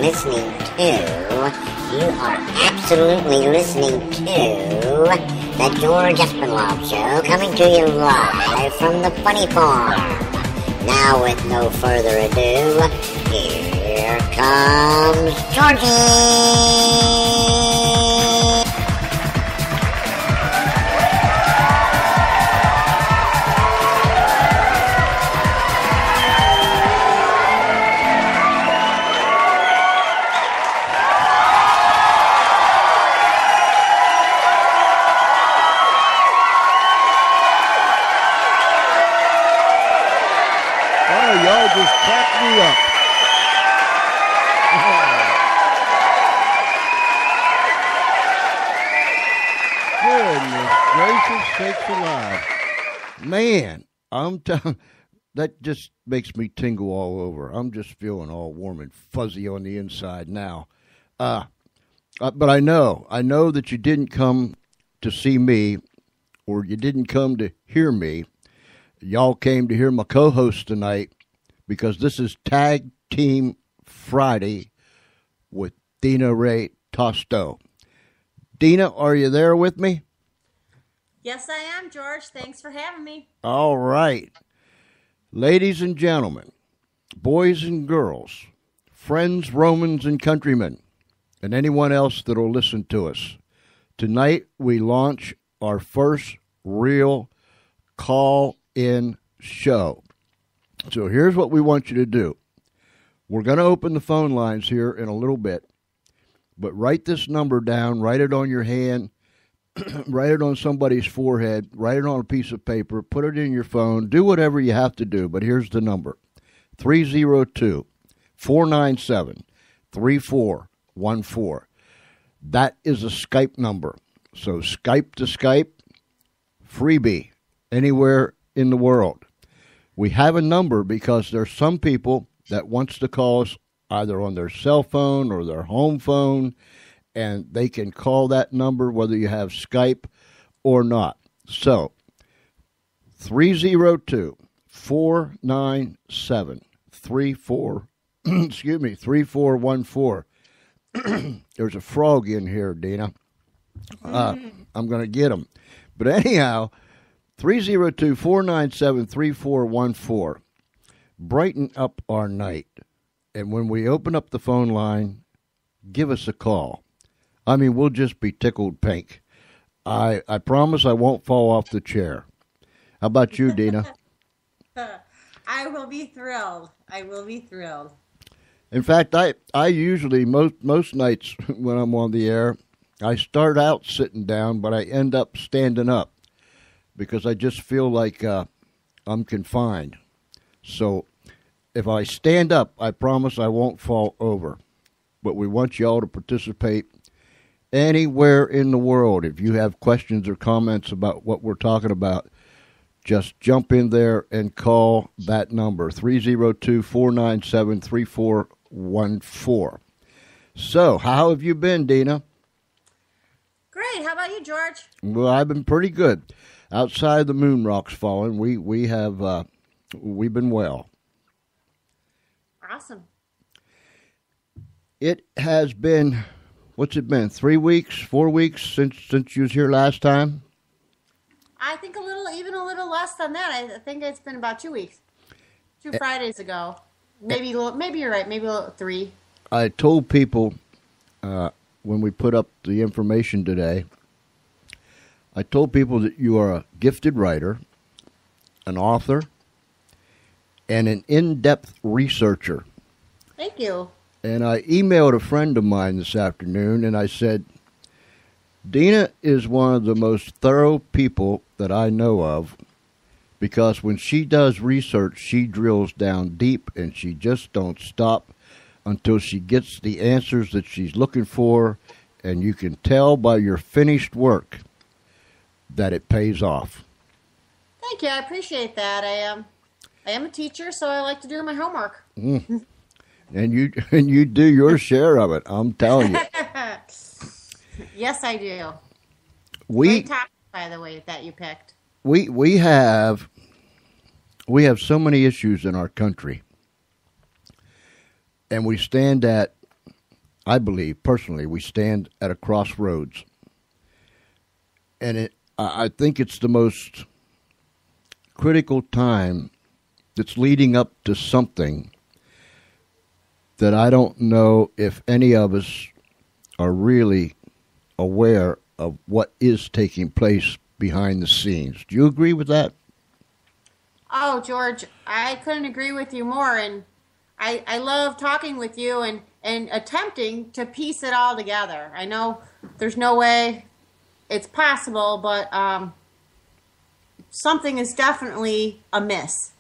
listening to, you are absolutely listening to the George Espinlove Show, coming to you live from the Funny Farm. Now, with no further ado, here comes Georgie! Y'all just cracked me up. Goodness gracious sakes alive. Man, I'm telling, that just makes me tingle all over. I'm just feeling all warm and fuzzy on the inside now. But I know that you didn't come to see me, or you didn't come to hear me. Y'all came to hear my co-host tonight, because this is Tag Team Friday with Dina Rae Tosto. Dina, are you there with me? Yes, I am, George. Thanks for having me. All right. Ladies and gentlemen, boys and girls, friends, Romans, and countrymen, and anyone else that will listen to us, tonight we launch our first real call-in show. So here's what we want you to do. We're going to open the phone lines here in a little bit, but write this number down, write it on your hand, write it on somebody's forehead, write it on a piece of paper, put it in your phone, do whatever you have to do, but here's the number, 302-497-3414. That is a Skype number. So Skype to Skype, freebie, anywhere in the world. We have a number because there's some people that wants to call us either on their cell phone or their home phone, and they can call that number whether you have Skype or not. So, 302-497-3414. There's a frog in here, Dina. I'm going to get him. But anyhow, 302-497-3414. Brighten up our night. And when we open up the phone line, give us a call. I mean, we'll just be tickled pink. I promise I won't fall off the chair. How about you, Dina? I will be thrilled. I will be thrilled. In fact, I usually, most nights when I'm on the air, I start out sitting down, but I end up standing up, because I just feel like I'm confined. So if I stand up, I promise I won't fall over. But we want y'all to participate anywhere in the world. If you have questions or comments about what we're talking about, just jump in there and call that number, 302-497-3414. So how have you been, Dina? Great. How about you, George? Well, I've been pretty good. Outside the moon rocks falling, we've been well. Awesome. It has been, what's it been? 3 weeks, 4 weeks since you was here last time? I think even a little less than that. I think it's been about 2 weeks. 2 Fridays ago. Maybe you're right. Maybe 3. I told people when we put up the information today, I told people that you are a gifted writer, an author, and an in-depth researcher. Thank you. And I emailed a friend of mine this afternoon, and I said, Dina is one of the most thorough people that I know of, because when she does research, she drills down deep, and she just don't stop until she gets the answers that she's looking for, and you can tell by your finished work that it pays off. Thank you. I appreciate that. I am a teacher, so I like to do my homework. And you do your share of it, I'm telling you. Yes, I do. Great topic, by the way, that you picked. We have so many issues in our country, and we stand at I believe, personally, we stand at a crossroads. And I think it's the most critical time that's leading up to something that I don't know if any of us are really aware of what is taking place behind the scenes. Do you agree with that? Oh, George, I couldn't agree with you more. And I love talking with you and attempting to piece it all together. I know there's no way it's possible, but something is definitely amiss.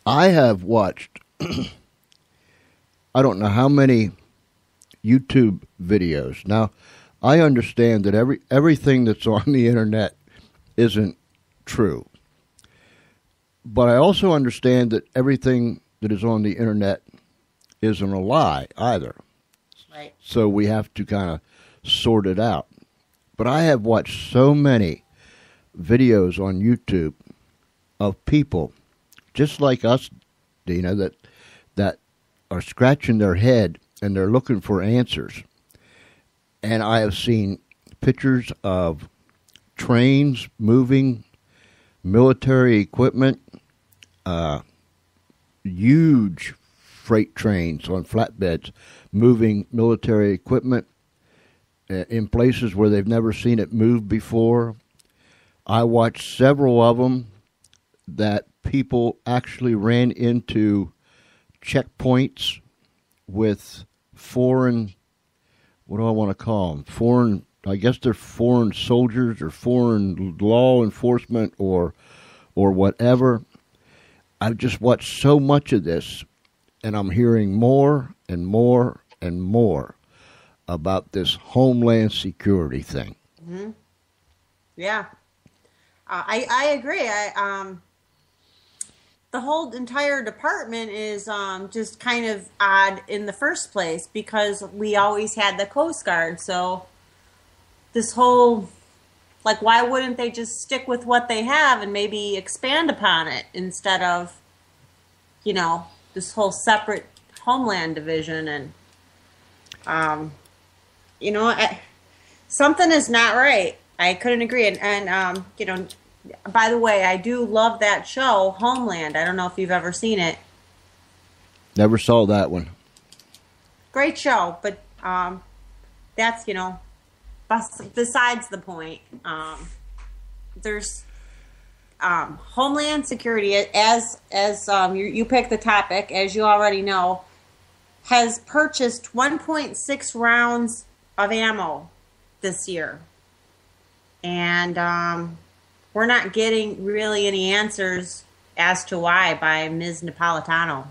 I have watched, I don't know how many YouTube videos. Now, I understand that everything that's on the internet isn't true. But I also understand that everything that is on the internet isn't a lie either. Right. So we have to kind of sort it out. But I have watched so many videos on YouTube of people just like us, Dina, that are scratching their head and they're looking for answers. And I have seen pictures of trains moving, military equipment, huge freight trains on flatbeds moving military equipment in places where they've never seen it move before. I watched several of them that people actually ran into checkpoints with foreign, what do I want to call them? Foreign, I guess they're foreign soldiers or foreign law enforcement or whatever. I've just watched so much of this, and I'm hearing more and more and more about this Homeland Security thing. Mm-hmm. Yeah. I agree. The whole entire department is just kind of odd in the first place because we always had the Coast Guard. So this whole, like, why wouldn't they just stick with what they have and maybe expand upon it instead of, you know, this whole separate Homeland Division? And, you know, something is not right. I couldn't agree. And you know, by the way, I do love that show, Homeland. I don't know if you've ever seen it. Never saw that one. Great show, but that's, you know, besides the point. There's Homeland Security, as you picked the topic, as you already know, has purchased 1.6 rounds of ammo this year. And we're not getting really any answers as to why by Ms. Napolitano.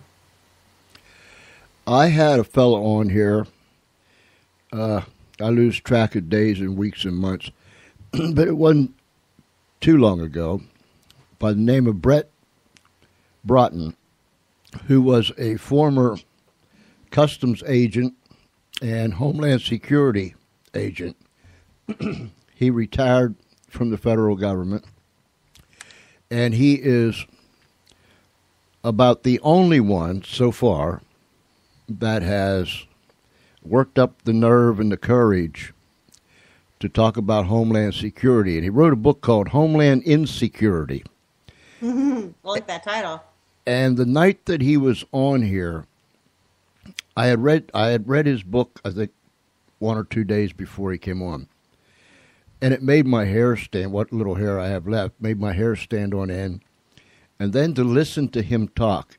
I had a fellow on here. I lose track of days and weeks and months, but it wasn't too long ago, by the name of Brett Broughton, who was a former customs agent and Homeland Security agent. He retired from the federal government, and he is about the only one so far that has worked up the nerve and the courage to talk about Homeland Security. And he wrote a book called Homeland Insecurity. I like that title. And the night that he was on here, I had read his book, I think, 1 or 2 days before he came on. And it made my hair stand, what little hair I have left, made my hair stand on end. And then to listen to him talk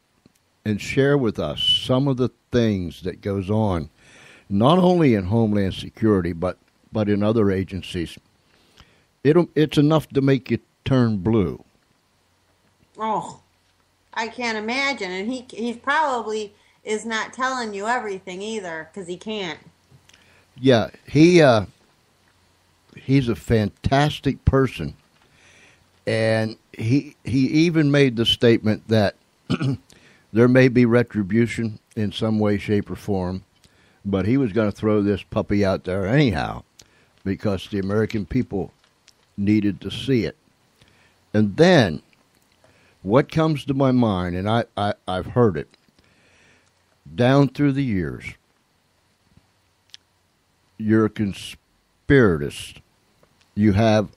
and share with us some of the things that goes on, not only in Homeland Security, but in other agencies, it's enough to make you turn blue. Oh, I can't imagine. And he probably is not telling you everything either, because he can't. Yeah, he's a fantastic person, and he even made the statement that there may be retribution in some way, shape, or form, but he was going to throw this puppy out there anyhow because the American people needed to see it. And then what comes to my mind, and I've heard it down through the years, you're a conspiratist. You have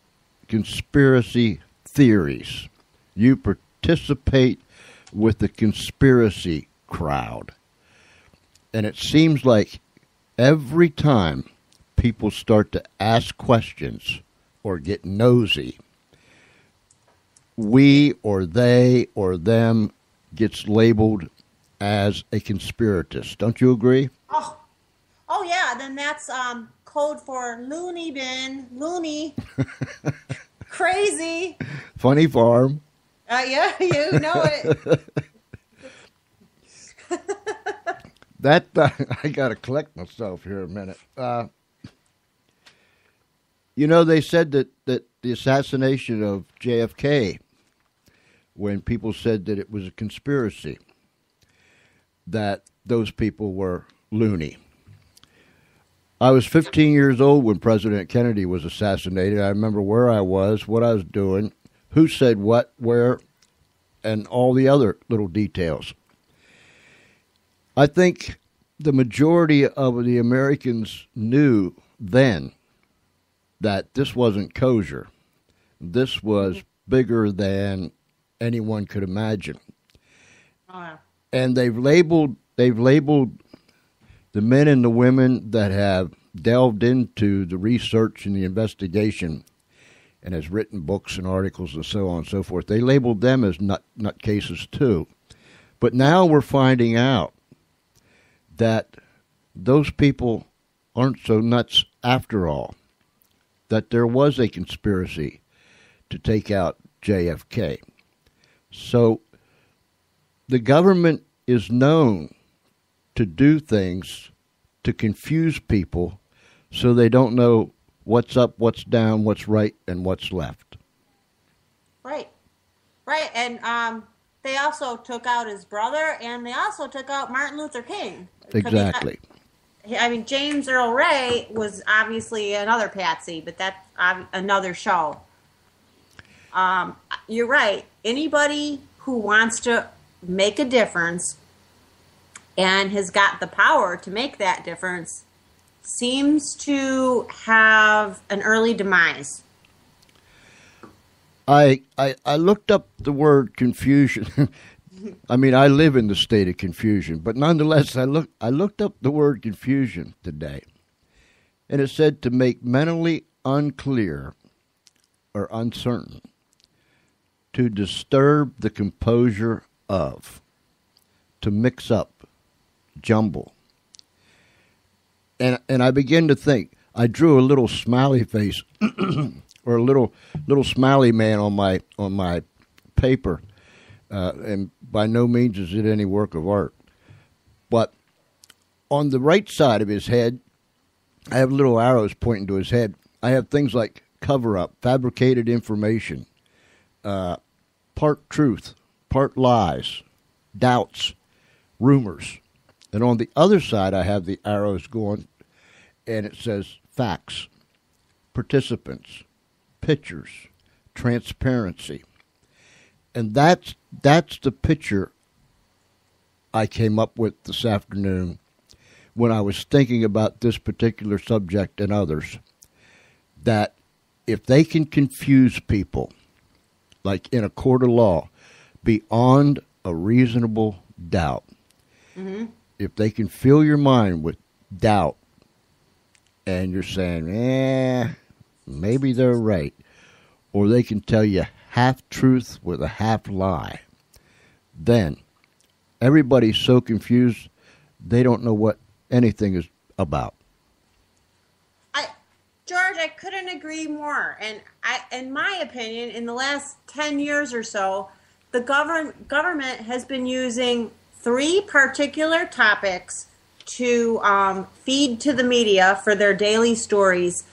conspiracy theories. You participate with the conspiracy crowd. And it seems like every time people start to ask questions or get nosy, we or they or them gets labeled as a conspiratist. Don't you agree? Oh yeah. Then that's code for loony bin, loony, crazy. Funny farm. Yeah, you know it. That I got to collect myself here a minute. They said that the assassination of JFK, when people said that it was a conspiracy, that those people were loony. I was 15 years old when President Kennedy was assassinated. I remember where I was, what I was doing, who said what, where, and all the other little details. I think the majority of the Americans knew then that this wasn't kosher. This was bigger than anyone could imagine. Oh, yeah. And they've labeled the men and the women that have delved into the research and the investigation and has written books and articles and so on and so forth. They labeled them as nutcases too. But now we're finding out that those people aren't so nuts after all, that there was a conspiracy to take out JFK. So the government is known to do things to confuse people so they don't know what's up, what's down, what's right, and what's left. Right. And they also took out his brother, and they also took out Martin Luther King. Exactly. James Earl Ray was obviously another patsy, but that's another show. You're right. Anybody who wants to make a difference and has got the power to make that difference seems to have an early demise. I looked up the word confusion. I mean, I live in the state of confusion, but nonetheless, I looked up the word confusion today, and it said to make mentally unclear or uncertain, to disturb the composure of, to mix up, jumble. And I begin to think. I drew a little smiley face or a little smiley man on my paper. And by no means is it any work of art. But on the right side of his head, I have little arrows pointing to his head. I have things like cover-up, fabricated information, part truth, part lies, doubts, rumors. And on the other side, I have the arrows going, and it says facts, participants, pictures, transparency. And that's the picture I came up with this afternoon when I was thinking about this particular subject and others. That if they can confuse people, like in a court of law, beyond a reasonable doubt, if they can fill your mind with doubt and you're saying, maybe they're right, or they can tell you half-truth with a half-lie, then everybody's so confused they don't know what anything is about. George, I couldn't agree more. And in my opinion, in the last 10 years or so, the government has been using 3 particular topics to feed to the media for their daily stories,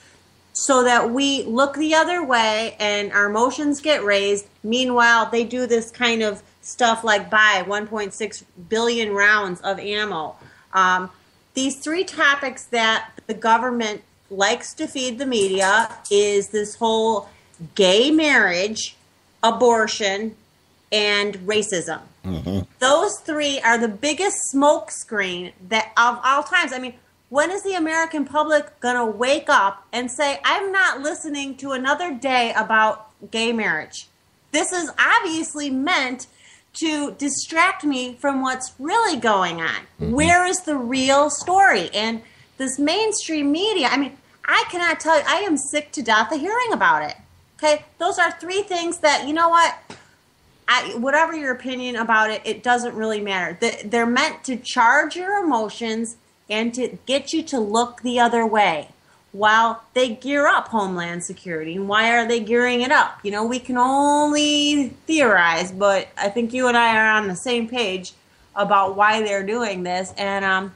so that we look the other way and our emotions get raised. Meanwhile, they do this kind of stuff like buy 1.6 billion rounds of ammo. These 3 topics that the government likes to feed the media is this whole gay marriage, abortion, and racism. Those 3 are the biggest smokescreen that of all times. I mean, When is the American public going to wake up and say, I'm not listening to another day about gay marriage? This is obviously meant to distract me from what's really going on. Mm-hmm. Where is the real story? And this mainstream media, I mean, I cannot tell you, I am sick to death of hearing about it. Okay, those are three things that, you know what, whatever your opinion about it, it doesn't really matter. They're meant to charge your emotions and to get you to look the other way while they gear up Homeland Security. And why are they gearing it up? You know, we can only theorize, but I think you and I are on the same page about why they're doing this. And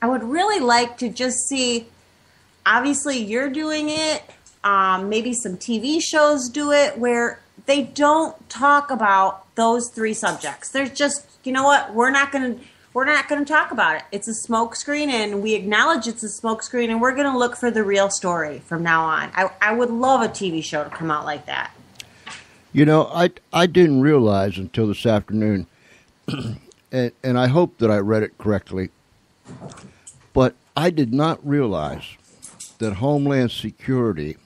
I would really like to just see, obviously you're doing it, maybe some TV shows do it, where they don't talk about those three subjects. There's just, you know what, we're not going to talk about it. It's a smokescreen, and we acknowledge it's a smokescreen, and we're going to look for the real story from now on. I would love a TV show to come out like that. You know, I didn't realize until this afternoon, and I hope that I read it correctly, but I did not realize that Homeland Security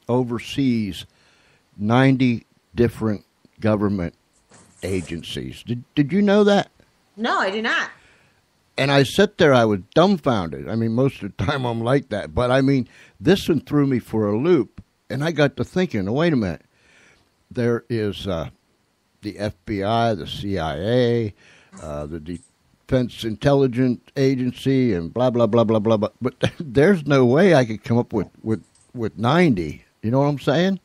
oversees 90 different government agencies. Did you know that? No, I did not. And I sat there, I was dumbfounded. I mean, most of the time I'm like that. But, I mean, this one threw me for a loop. And I got to thinking, wait a minute. There is the FBI, the CIA, the Defense Intelligence Agency, and blah, blah, blah, blah, blah, blah. But there's no way I could come up with 90. You know what I'm saying?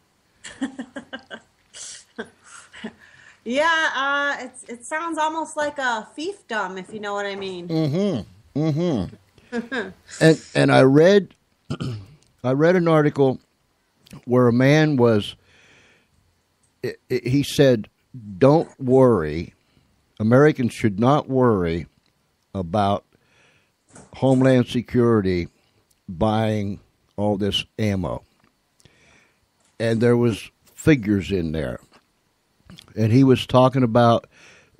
Yeah, it sounds almost like a fiefdom, if you know what I mean. Mm-hmm. Mm-hmm. and I read an article where a man was, he said, don't worry, Americans should not worry about Homeland Security buying all this ammo. And there was figures in there. And he was talking about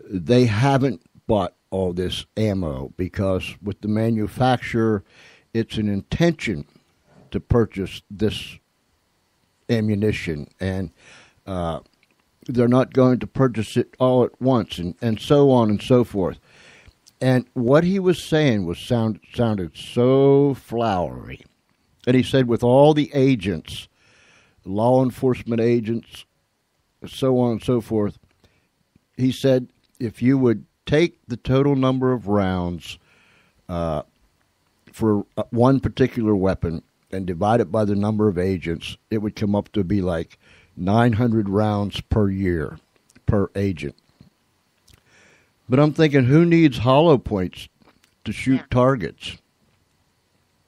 they haven't bought all this ammo because with the manufacturer, it's an intention to purchase this ammunition. And they're not going to purchase it all at once, and so on and so forth. And what he was saying sounded so flowery. And he said with all the agents, law enforcement agents, so on and so forth, he said if you would take the total number of rounds for one particular weapon and divide it by the number of agents, it would come up to be like 900 rounds per year per agent. But I'm thinking, who needs hollow points to shoot targets?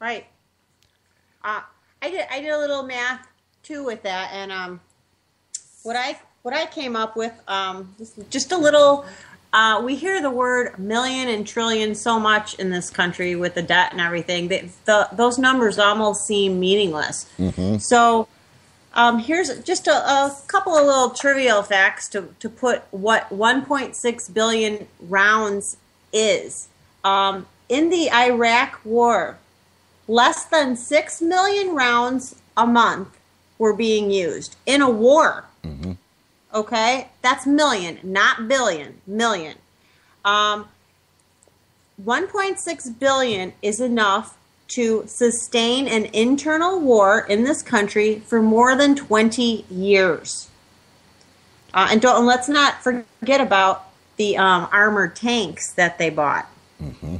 Right. I did a little math too with that, and what I came up with, just a little. We hear the word million and trillion so much in this country with the debt and everything. Those numbers almost seem meaningless. Mm-hmm. So here's just a couple of little trivial facts to put what 1.6 billion rounds is. In the Iraq War, less than 6 million rounds a month were being used in a war. Mm-hmm. Okay? That's million, not billion. Million. 1.6 billion is enough to sustain an internal war in this country for more than 20 years. And let's not forget about the armored tanks that they bought. Mm-hmm.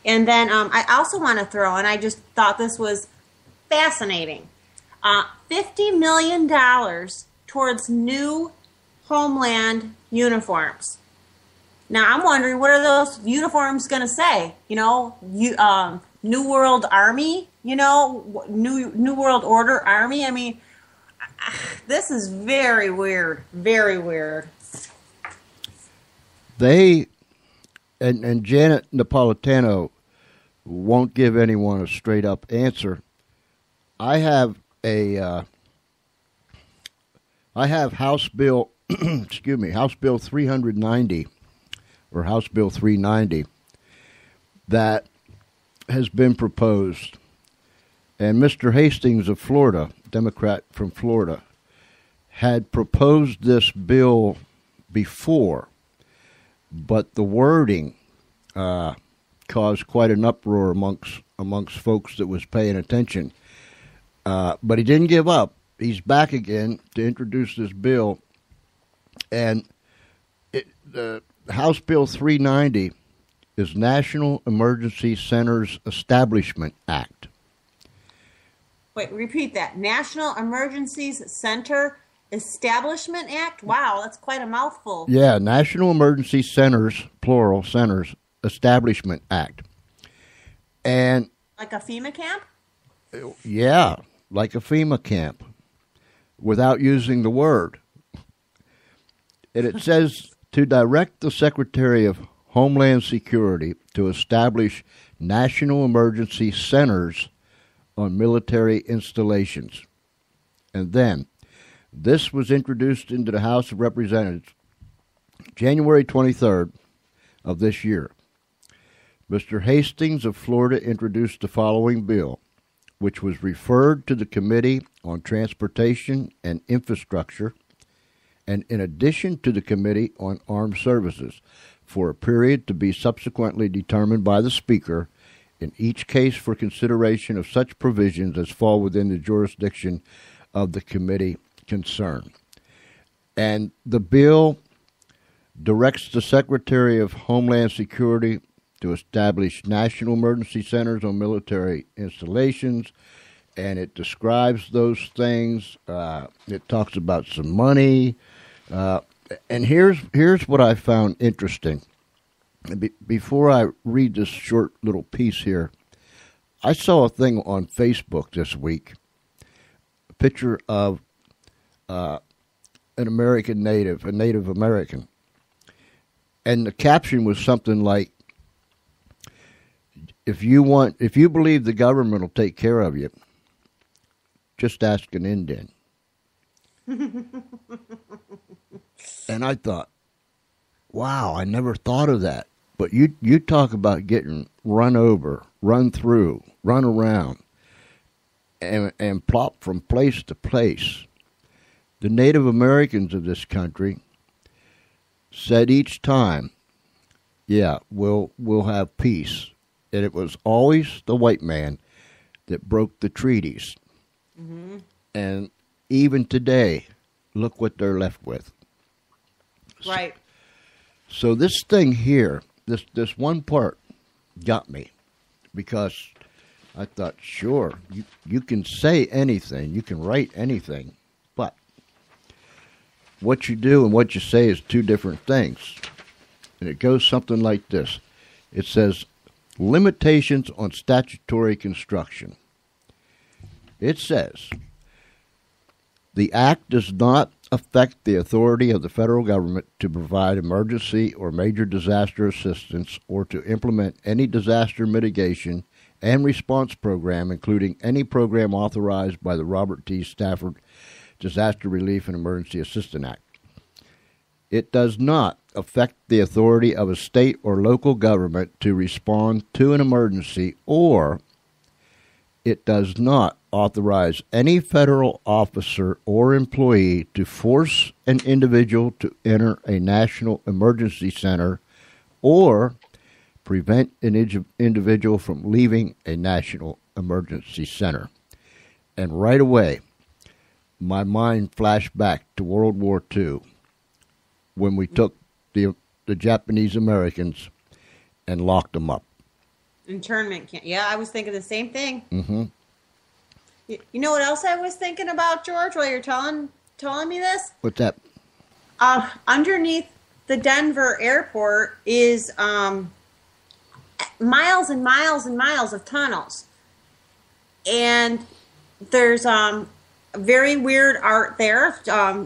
And then I also want to throw, and I just thought this was fascinating, $50 million towards new Homeland uniforms. Now, I'm wondering, what are those uniforms going to say? You know, New World Army, you know, New World Order Army. I mean, this is very weird, very weird. They, and Janet Napolitano won't give anyone a straight up answer. I have House Bill, House Bill 390 or House Bill 390 that has been proposed, and Mr. Hastings of Florida, Democrat from Florida, had proposed this bill before, but the wording caused quite an uproar amongst folks that was paying attention. But he didn't give up. He's back again to introduce this bill, and the House Bill 390 is National Emergency Centers Establishment Act. Wait, repeat that. National Emergencies Center Establishment Act? Wow, that's quite a mouthful. Yeah, National Emergency Centers, plural, Centers Establishment Act. And like a FEMA camp? Yeah, like a FEMA camp, without using the word. And it says to direct the Secretary of Homeland Security to establish national emergency centers on military installations. And then, this was introduced into the House of Representatives January 23rd of this year. Mr. Hastings of Florida introduced the following bill, which was referred to the Committee on Transportation and Infrastructure, and in addition to the Committee on Armed Services, for a period to be subsequently determined by the Speaker, in each case for consideration of such provisions as fall within the jurisdiction of the committee concerned. And the bill directs the Secretary of Homeland Security to establish national emergency centers on military installations, and it describes those things. It talks about some money. And here's what I found interesting. Before I read this short little piece here, I saw a thing on Facebook this week, a picture of an American native, a Native American. And the caption was something like, if you believe the government will take care of you, just ask an Indian. And I thought, wow, I never thought of that. But you talk about getting run over, run through, run around, and plop from place to place. The Native Americans of this country said each time, yeah, we'll have peace. And it was always the white man that broke the treaties. Mm-hmm. And even today, look what they're left with. Right. So this thing here, this one part got me, because I thought, sure, you can say anything, you can write anything, but what you do and what you say is two different things. And it goes something like this. It says, limitations on statutory construction. It says, the act does not affect the authority of the federal government to provide emergency or major disaster assistance or to implement any disaster mitigation and response program, including any program authorized by the Robert T. Stafford Disaster Relief and Emergency Assistance Act. It does not affect the authority of a state or local government to respond to an emergency, or it does not authorize any federal officer or employee to force an individual to enter a national emergency center or prevent an individual from leaving a national emergency center. And right away, my mind flashed back to World War II, when we took the Japanese Americans and locked them up. Internment camp. Yeah, I was thinking the same thing. Mm-hmm. You know what else I was thinking about, George, while you're telling me this? What's that? Underneath the Denver airport is miles and miles and miles of tunnels. And there's very weird art there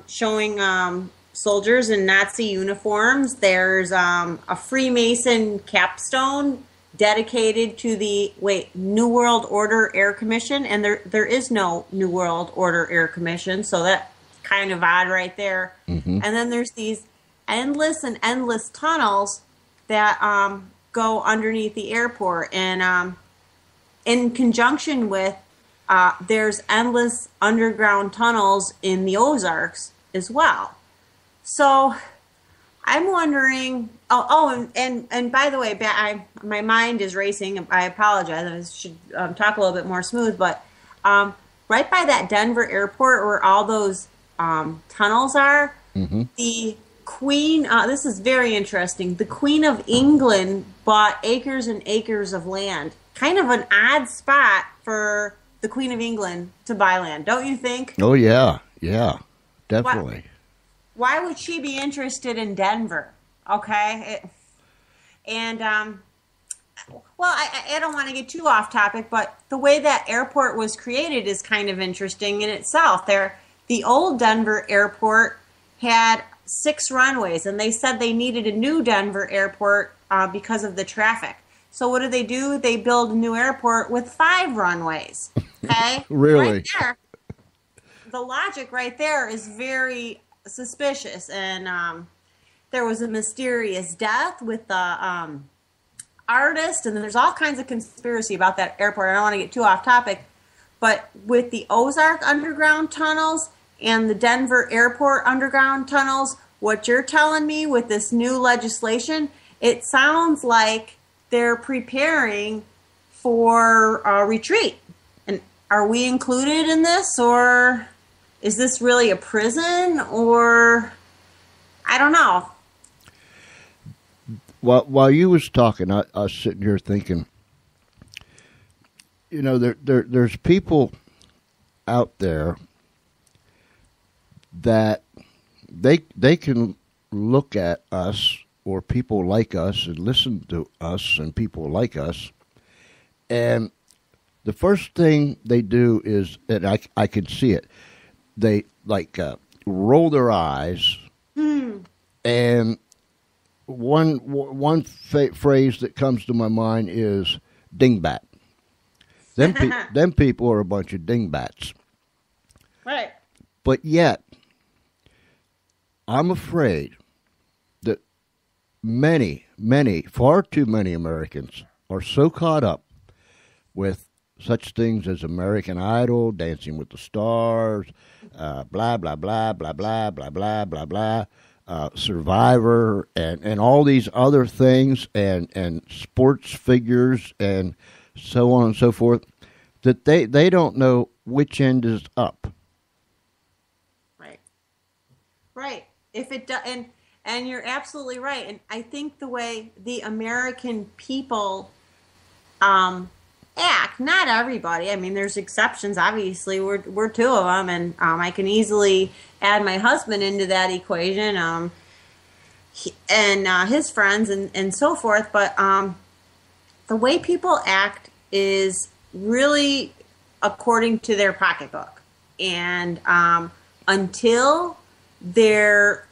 showing soldiers in Nazi uniforms. There's a Freemason capstone dedicated to the New World Order Air Commission, and there is no New World Order Air Commission, so that's kind of odd right there. Mm-hmm. And then there's these endless tunnels that go underneath the airport, and in conjunction with there's endless underground tunnels in the Ozarks as well. So I'm wondering. And by the way, my mind is racing. I apologize. I should talk a little bit more smooth. But right by that Denver airport, where all those tunnels are, the Queen. This is very interesting. The Queen of England bought acres and acres of land. Kind of an odd spot for the Queen of England to buy land, don't you think? Oh yeah, definitely. Why would she be interested in Denver? Okay, I don't want to get too off topic, but the way that airport was created is kind of interesting in itself. The old Denver airport had 6 runways, and they said they needed a new Denver airport because of the traffic. So what do? They build a new airport with 5 runways. Okay, really? Right there, the logic right there is very suspicious, and there was a mysterious death with the artist, and then there's all kinds of conspiracy about that airport. I don't want to get too off topic, but with the Ozark underground tunnels and the Denver airport underground tunnels, what you're telling me with this new legislation, it sounds like they're preparing for a retreat. And are we included in this, or is this really a prison, or I don't know. While you was talking, I was sitting here thinking, there's people out there that they can look at us or people like us and listen to us and people like us, and the first thing they do is, and I can see it, they roll their eyes, and one phrase that comes to my mind is dingbat. Them people are a bunch of dingbats. Right. But yet, I'm afraid that many, far too many Americans are so caught up with such things as American Idol, Dancing with the Stars, blah, blah, blah, blah, blah, blah, blah, blah, blah, Survivor, and all these other things, and sports figures, and so on and so forth, that they don't know which end is up. Right. If it does, and you're absolutely right. And I think the way the American people act, not everybody. I mean, there's exceptions. Obviously, we're 2 of them, and I can easily add my husband into that equation, and his friends, and so forth. But the way people act is really according to their pocketbook, and until they're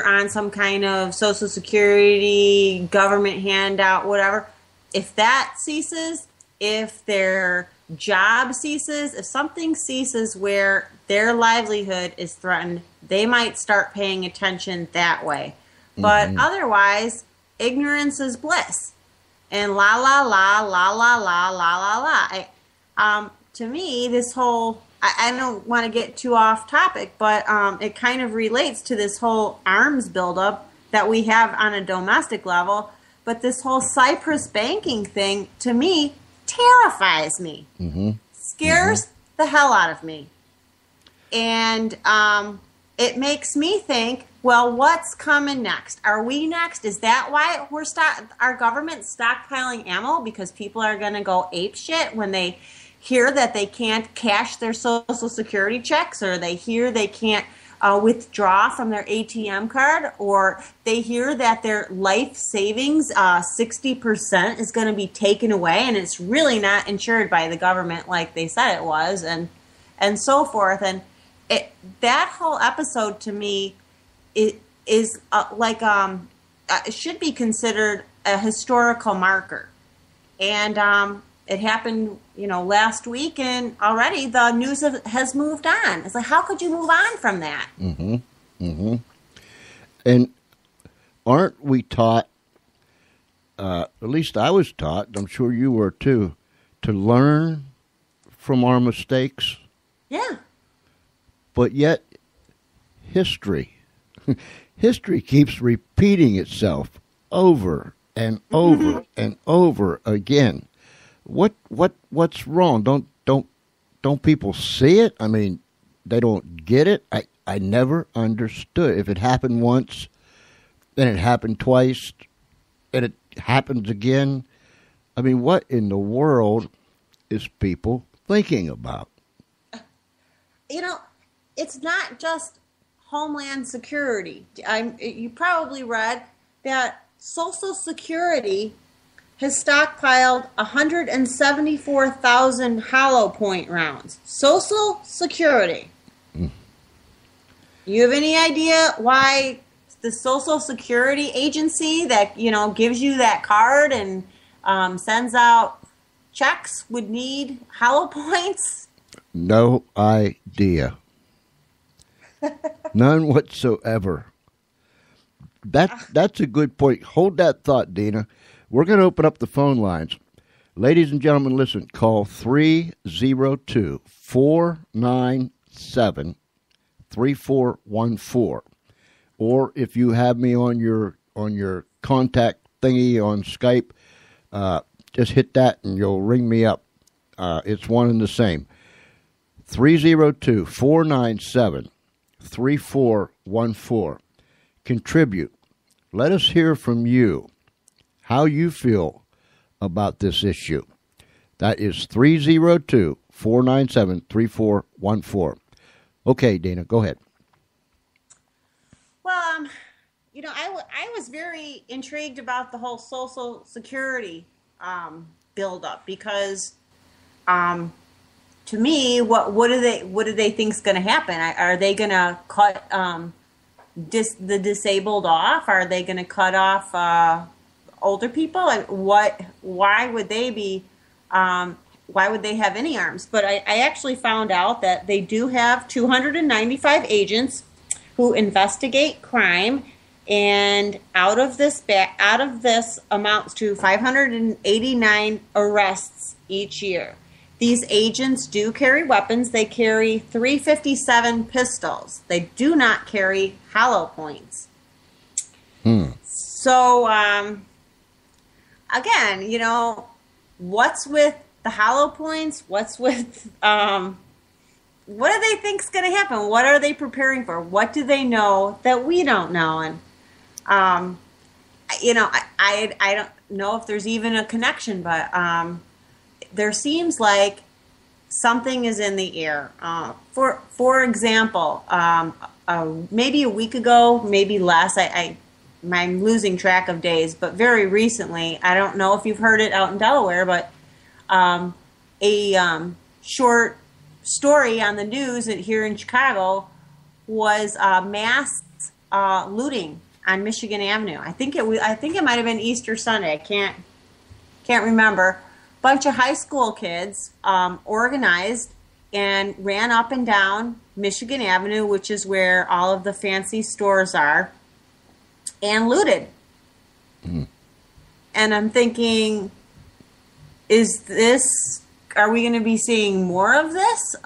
on some kind of Social Security, government handout, whatever. If that ceases, if their job ceases, if something ceases where their livelihood is threatened, they might start paying attention that way. But otherwise, ignorance is bliss. And la la la la la la la la la. To me, this whole, I don't want to get too off topic, but it kind of relates to this whole arms buildup that we have on a domestic level. But this whole Cyprus banking thing, to me, terrifies me. Scares the hell out of me. And it makes me think, well, what's coming next? Are we next? Is that why our government's stockpiling ammo? Because people are going to go apeshit when they hear that they can't cash their Social Security checks, or they hear they can't withdraw from their ATM card, or they hear that their life savings, 60% is going to be taken away, and it's really not insured by the government like they said it was, and so forth. And that whole episode, to me, it should be considered a historical marker. And it happened, last week, and already the news has moved on. It's like, how could you move on from that? And aren't we taught, at least I was taught, I'm sure you were too, to learn from our mistakes. Yeah. But yet, history keeps repeating itself over and over and over again. What's wrong? Don't people see it? I mean, they don't get it. I never understood. If it happened once, then it happened twice, and it happens again. I mean, what in the world is people thinking about? You know, it's not just Homeland Security. You probably read that Social Security has stockpiled 174,000 hollow point rounds. Social Security. You have any idea why the Social Security agency that, you know, gives you that card and sends out checks would need hollow points? No idea. None whatsoever. That's a good point. Hold that thought, Dina. We're going to open up the phone lines. Ladies and gentlemen, listen, call 302-497-3414. Or if you have me on your contact thingy on Skype, just hit that and you'll ring me up. It's one and the same. 302-497-3414. Contribute. Let us hear from you how you feel about this issue. That is 302-497-3414. Okay, Dina, go ahead. Well, you know, I was very intrigued about the whole Social Security buildup because, to me, what do they think is going to happen? Are they going to cut the disabled off? Are they going to cut off older people? Why would they be? Why would they have any arms? But I actually found out that they do have 295 agents who investigate crime, and out of this amounts to 589 arrests each year. These agents do carry weapons. They carry 357 pistols. They do not carry hollow points. So, again, you know, what's with the hollow points? What's with, what do they think is going to happen? What are they preparing for? What do they know that we don't know? And, you know, I don't know if there's even a connection, but there seems like something is in the air. For example, maybe a week ago, maybe less, I'm losing track of days, but very recently, I don't know if you've heard it out in Delaware, but a short story on the news here in Chicago was mass looting on Michigan Avenue. I think it might have been Easter Sunday. I can't remember. Bunch of high school kids organized and ran up and down Michigan Avenue, which is where all of the fancy stores are, and looted. And I'm thinking, are we going to be seeing more of this?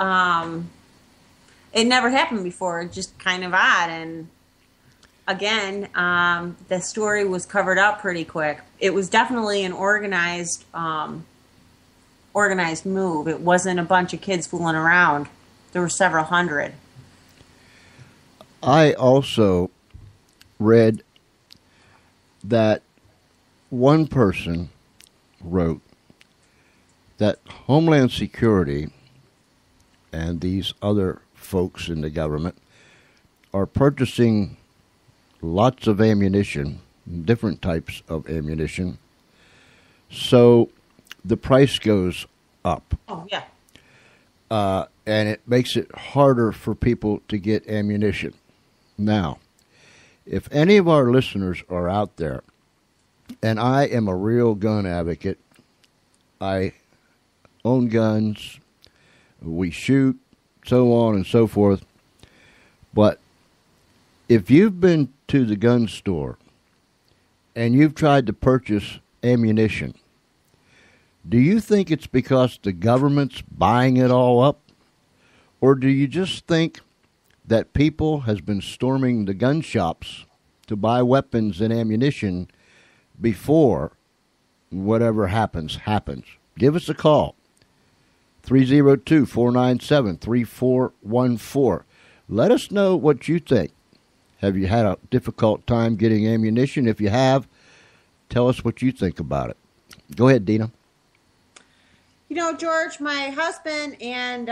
It never happened before. Just kind of odd. And again, the story was covered up pretty quick. It was definitely an organized move. It wasn't a bunch of kids fooling around. There were several hundred. I also read that one person wrote that Homeland Security and these other folks in the government are purchasing lots of ammunition, different types of ammunition, so the price goes up. Oh, yeah. And it makes it harder for people to get ammunition. Now, if any of our listeners are out there, and I am a real gun advocate, I own guns, we shoot, so on and so forth, but if you've been to the gun store and you've tried to purchase ammunition, Do you think it's because the government's buying it all up? Or do you just think that people has been storming the gun shops to buy weapons and ammunition before whatever happens? Give us a call. 302-497-3414. Let us know what you think. Have you had a difficult time getting ammunition? If you have, tell us what you think about it. Go ahead, Dina. You know, George, my husband and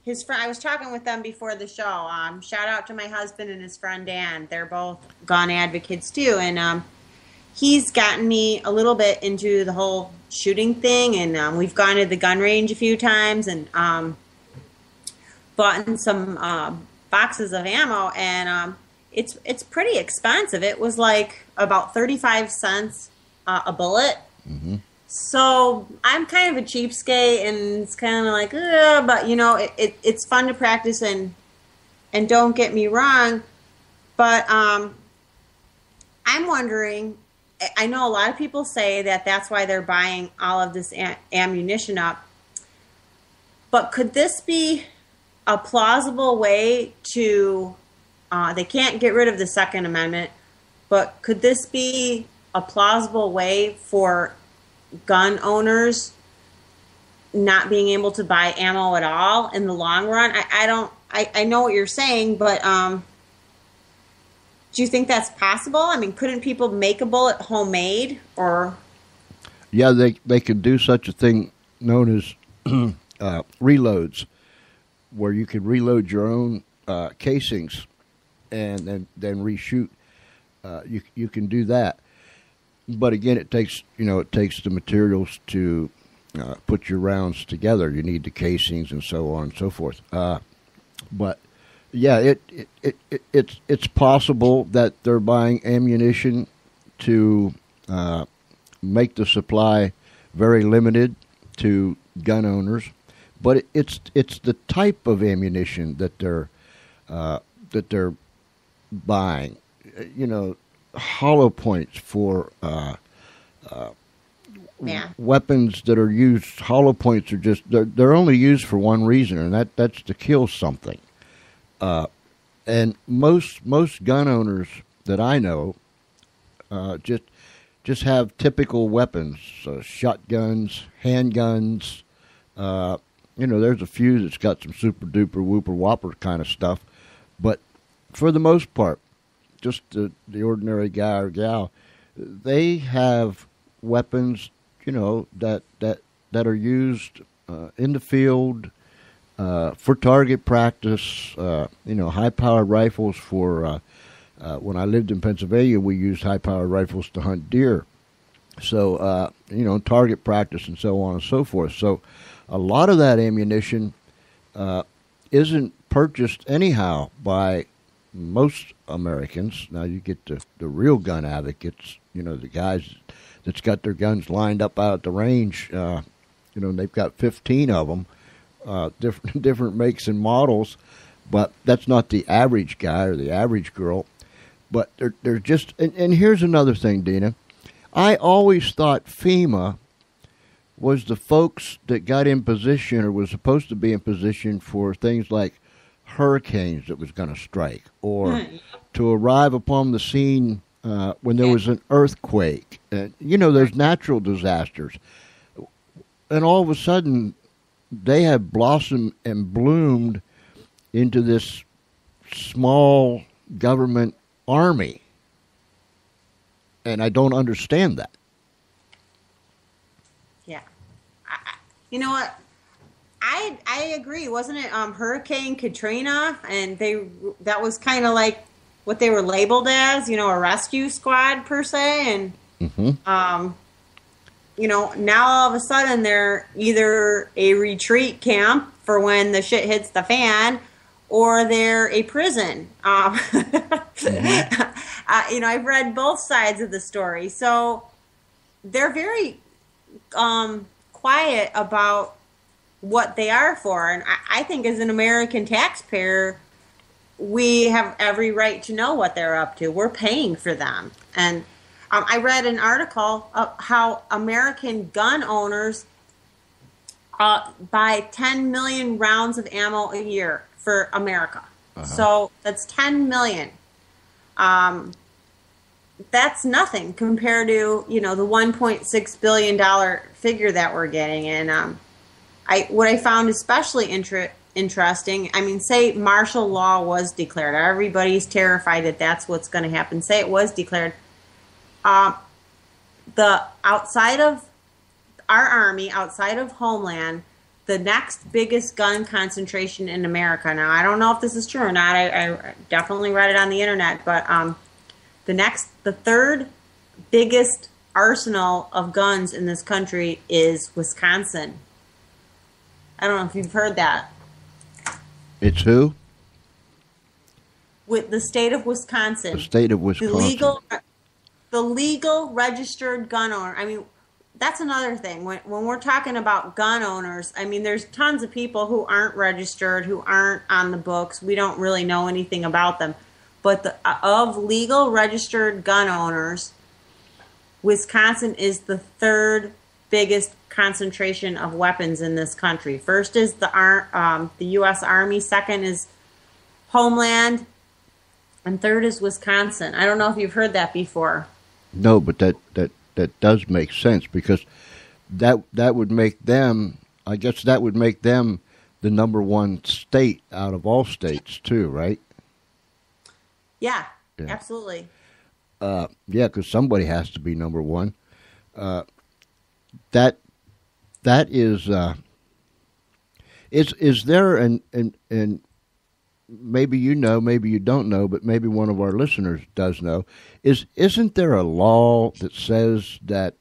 his friend, I was talking with them before the show. Shout out to my husband and his friend Dan. They're both gun advocates too. And he's gotten me a little bit into the whole shooting thing. And we've gone to the gun range a few times and bought in some boxes of ammo. And it's pretty expensive. It was like about 35 cents a bullet. Mm-hmm. So I'm kind of a cheapskate, and it's kind of like, but you know, it's fun to practice, and don't get me wrong, but I'm wondering. I know a lot of people say that that's why they're buying all of this ammunition up, but could this be a plausible way to? They can't get rid of the Second Amendment, but could this be a plausible way for gun owners not being able to buy ammo at all in the long run? I know what you're saying, but do you think that's possible? I mean, couldn't people make a bullet homemade, or? Yeah, they could do such a thing known as reloads, where you could reload your own casings and then reshoot. You can do that. But again, it takes the materials to put your rounds together. You need the casings and so on and so forth. But yeah, it's possible that they're buying ammunition to make the supply very limited to gun owners. But it's the type of ammunition that they're buying. You know, hollow points for weapons that are used. Hollow points are just they're only used for one reason, and that's to kill something. And most gun owners that I know just have typical weapons, shotguns, handguns. There's a few that's got some super duper whooper whopper kind of stuff, but for the most part, just the ordinary guy or gal, they have weapons, that are used in the field for target practice. High-powered rifles for. When I lived in Pennsylvania, we used high-powered rifles to hunt deer. So, target practice and so on and so forth. So, a lot of that ammunition isn't purchased anyhow by most Americans. Now you get the real gun advocates, the guys that's got their guns lined up out at the range. They've got 15 of them, different makes and models, but that's not the average guy or the average girl. But they're just, and here's another thing, Dina. I always thought FEMA was the folks that got in position or was supposed to be in position for things like hurricanes that was going to strike, or to arrive upon the scene when there was an earthquake. There's natural disasters. And all of a sudden, they have blossomed and bloomed into this small government army. And I don't understand that. Yeah. You know what? I agree. Wasn't it Hurricane Katrina? And that was kind of like what they were labeled as, a rescue squad per se. And, now all of a sudden they're either a retreat camp for when the shit hits the fan, or they're a prison. I've read both sides of the story. So they're very quiet about what they are for. And I think as an American taxpayer, we have every right to know what they're up to. We're paying for them. And I read an article of how American gun owners buy 10 million rounds of ammo a year for America. So that's 10 million. That's nothing compared to, the $1.6 billion figure that we're getting. And what I found especially interesting, say martial law was declared. Everybody's terrified that that's what's going to happen. Say it was declared. The outside of our Army, outside of Homeland, the next biggest gun concentration in America. Now, I don't know if this is true or not. I definitely read it on the internet, but the third biggest arsenal of guns in this country is Wisconsin. I don't know if you've heard that. It's who? With the state of Wisconsin. The state of Wisconsin. The legal registered gun owner. That's another thing. When we're talking about gun owners, there's tons of people who aren't registered, who aren't on the books. We don't really know anything about them. But of legal registered gun owners, Wisconsin is the third biggest concentration of weapons in this country. First is the U.S. Army. Second is Homeland. And third is Wisconsin. I don't know if you've heard that before. No, but that does make sense, because that would make them, I guess that would make them the number one state out of all states too, right? Yeah. Absolutely. Because somebody has to be number one. That is there, and maybe you know, maybe you don't know, but maybe one of our listeners does know, isn't there a law that says that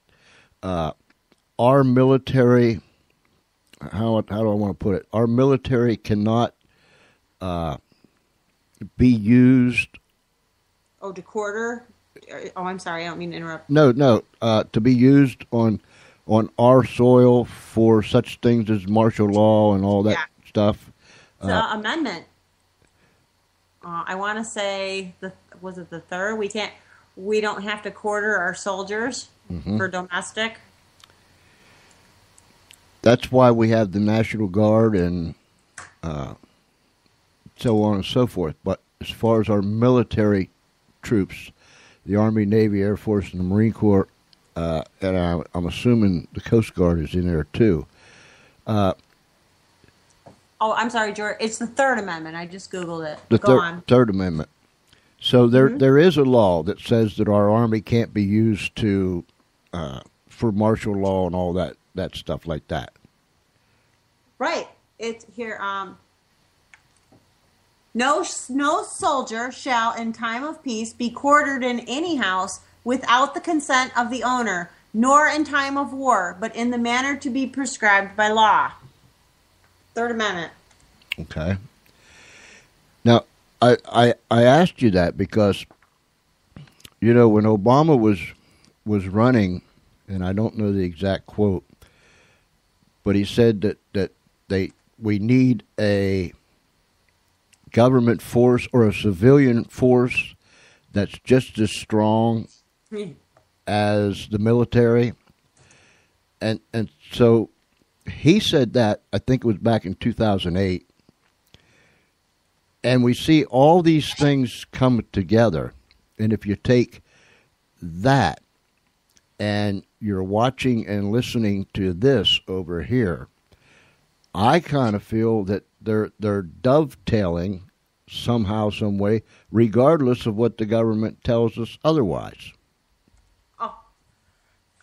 our military, how do I want to put it, our military cannot be used... Oh, to quarter? Oh, I'm sorry, I don't mean to interrupt. No, to be used on our soil for such things as martial law and all that stuff. It's an amendment. I want to say, was it the third? We don't have to quarter our soldiers for domestic. That's why we have the National Guard and so on and so forth. But as far as our military troops, the Army, Navy, Air Force, and the Marine Corps, and I'm assuming the Coast Guard is in there too. I'm sorry, George. It's the Third Amendment. I just Googled it. Go on. Third Amendment. So there is a law that says that our Army can't be used to for martial law and all that stuff like that. Right. It's here. No soldier shall, in time of peace, be quartered in any house without the consent of the owner, nor in time of war, but in the manner to be prescribed by law. Third Amendment. Okay. Now, I asked you that because, when Obama was running, and I don't know the exact quote, but he said that we need a government force or a civilian force that's just as strong as the military. And so he said that, I think it was back in 2008. And we see all these things come together. And if you take that and you're watching and listening to this over here, I kind of feel that they're dovetailing somehow, some way, regardless of what the government tells us otherwise. Oh,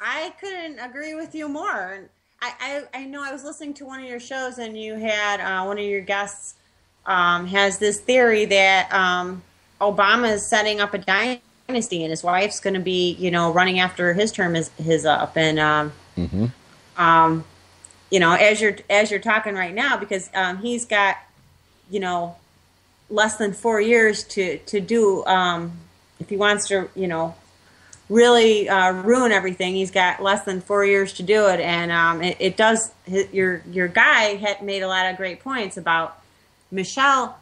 I couldn't agree with you more. I know I was listening to one of your shows, and you had one of your guests has this theory that Obama is setting up a dynasty, and his wife's going to be, running after his term is up. And as you're talking right now, because he's got, less than 4 years to do, if he wants to, really ruin everything, he's got less than 4 years to do it. And it does, your guy had made a lot of great points about Michelle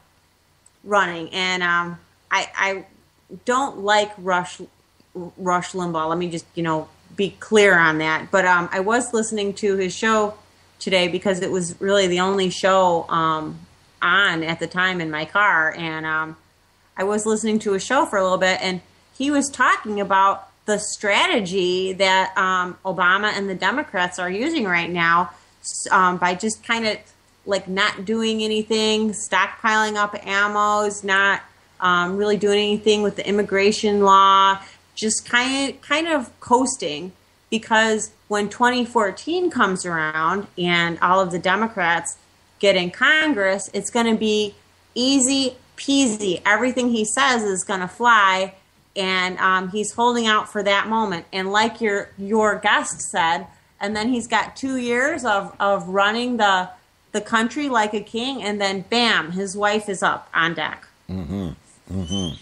running. And I don't like rush Rush Limbaugh. Let me just, be clear on that. But I was listening to his show today because it was really the only show on at the time in my car. And I was listening to a show for a little bit, and he was talking about the strategy that Obama and the Democrats are using right now by just kind of like not doing anything, stockpiling up ammos, not really doing anything with the immigration law, just kind of coasting, because when 2014 comes around and all of the Democrats get in Congress, it's going to be easy peasy. Everything he says is going to fly, and he's holding out for that moment. And like your guest said, and then he's got 2 years of running the country like a king, and then bam, his wife is up on deck. Mm-hmm. Mm-hmm.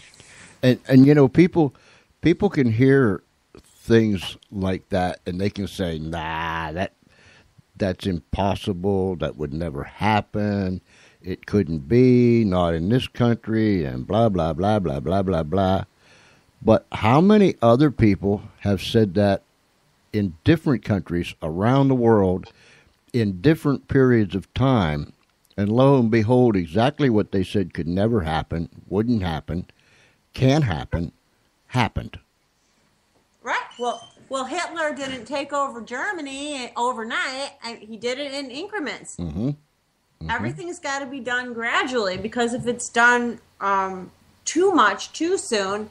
And people can hear things like that, and they can say, nah, that's impossible, that would never happen, it couldn't be, not in this country, and blah, blah, blah, blah, blah, blah, blah. But how many other people have said that in different countries around the world in different periods of time, and lo and behold, exactly what they said could never happen, wouldn't happen, can happen, happened. Right. Well, Hitler didn't take over Germany overnight. He did it in increments. Mm-hmm. Mm-hmm. Everything's got to be done gradually, because if it's done too much too soon,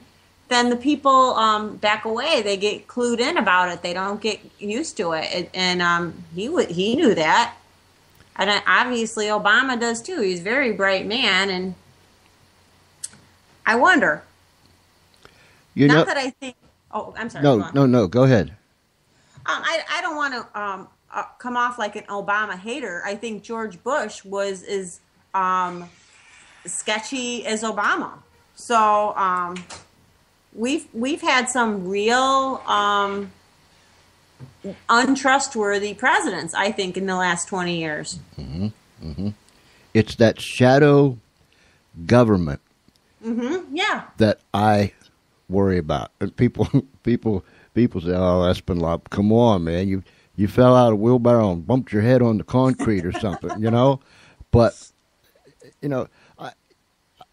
then the people back away. They get clued in about it. They don't get used to it. And he knew that. And obviously Obama does too. He's a very bright man. And I wonder. Not that I think. Oh, I'm sorry. No. Go ahead. I don't want to come off like an Obama hater. I think George Bush was as sketchy as Obama. So we've had some real untrustworthy presidents, I think, in the last 20 years. Mm-hmm. Mm-hmm. It's that shadow government. Mm-hmm. Yeah. That I worry about. And people say, "Oh, Espinlop, come on, man! You fell out of a wheelbarrow and bumped your head on the concrete or something," But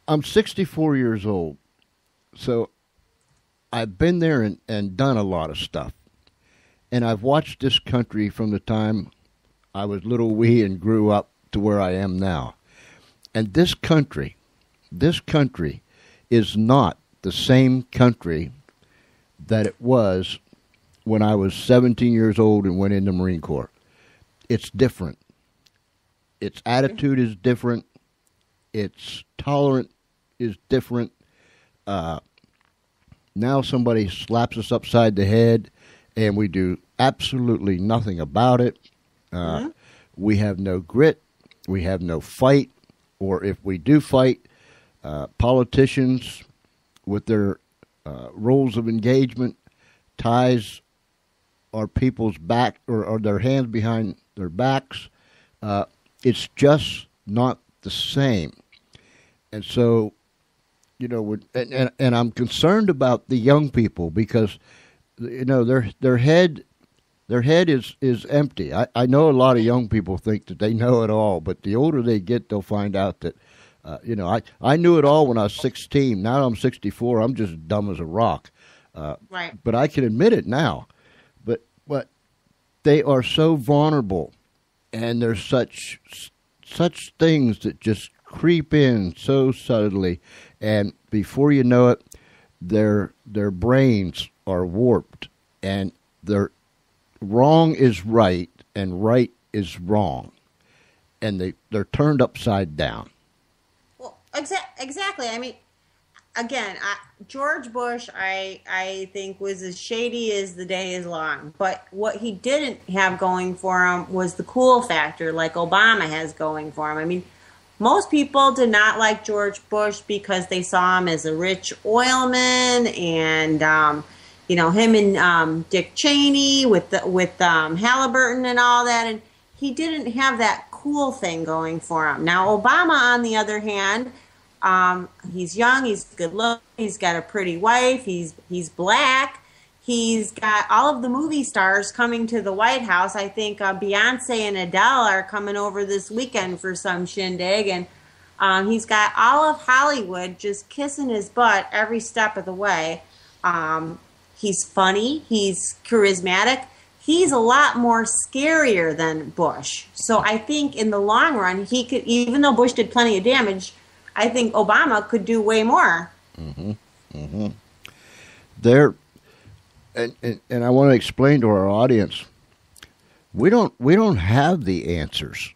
I'm 64 years old, so I've been there and done a lot of stuff, and I've watched this country from the time I was little wee and grew up to where I am now, and this country is not the same country that it was when I was 17 years old and went in the Marine Corps. It's different. Its attitude is different. Its tolerance is different. Now somebody slaps us upside the head and we do absolutely nothing about it. Mm-hmm. We have no grit. We have no fight. Or if we do fight, politicians with their rules of engagement ties our people's back or their hands behind their backs. It's just not the same. And so, and I'm concerned about the young people because, their head is empty. I know a lot of young people think that they know it all, but the older they get, they'll find out that, I knew it all when I was 16. Now I'm 64. I'm just dumb as a rock. Right. But I can admit it now. But they are so vulnerable, and there's such things that just creep in so subtly, and before you know it, their brains are warped, and their wrong is right and right is wrong, and they're turned upside down. Well, exactly. I mean, again, George Bush, I think, was as shady as the day is long. But what he didn't have going for him was the cool factor, like Obama has going for him. I mean, most people did not like George Bush because they saw him as a rich oilman, and him and Dick Cheney with Halliburton and all that, and he didn't have that cool thing going for him. Now, Obama, on the other hand, He's young, he's good looking, he's got a pretty wife, he's black. He's got all of the movie stars coming to the White House. I think Beyonce and Adele are coming over this weekend for some shindig. And he's got all of Hollywood just kissing his butt every step of the way. He's funny. He's charismatic. He's a lot more scarier than Bush. So I think in the long run, he could, even though Bush did plenty of damage, I think Obama could do way more. Mm-hmm. Mm-hmm. There. And I want to explain to our audience, we don't have the answers.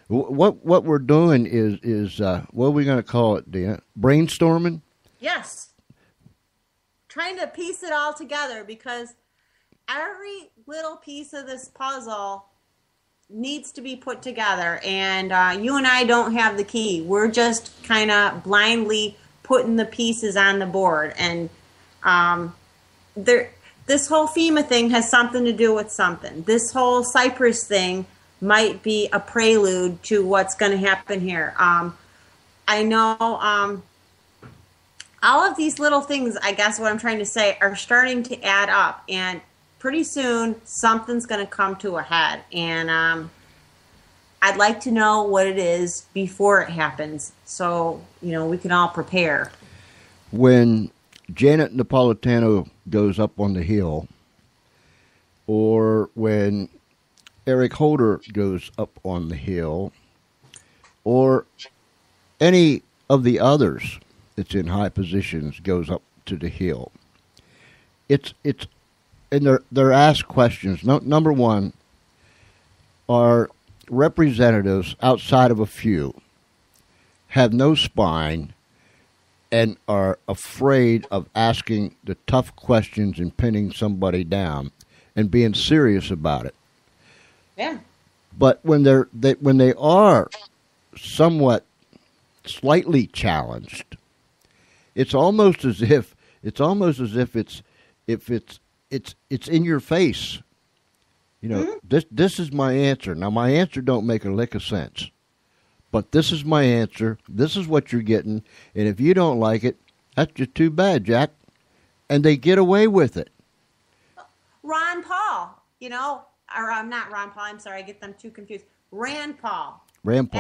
What we're doing is what are we going to call it, Dina? Brainstorming? Yes. Trying to piece it all together, because every little piece of this puzzle needs to be put together, and you and I don't have the key. We're just kind of blindly putting the pieces on the board, and this whole FEMA thing has something to do with something. This whole Cyprus thing might be a prelude to what's going to happen here. I know all of these little things, I guess what I'm trying to say, are starting to add up. And pretty soon, something's going to come to a head. And I'd like to know what it is before it happens, so, we can all prepare. When Janet Napolitano goes up on the Hill, or when Eric Holder goes up on the Hill, or any of the others that's in high positions goes up to the Hill, it's and they're asked questions. Number one, are representatives outside of a few have no spine and are afraid of asking the tough questions and pinning somebody down and being serious about it. Yeah. But when they are somewhat slightly challenged, it's almost as if it's in your face. This is my answer. Now my answer don't make a lick of sense. But this is my answer. This is what you're getting. And if you don't like it, that's just too bad, Jack. And they get away with it. Ron Paul, or not Ron Paul, I'm sorry, I get them too confused. Rand Paul. What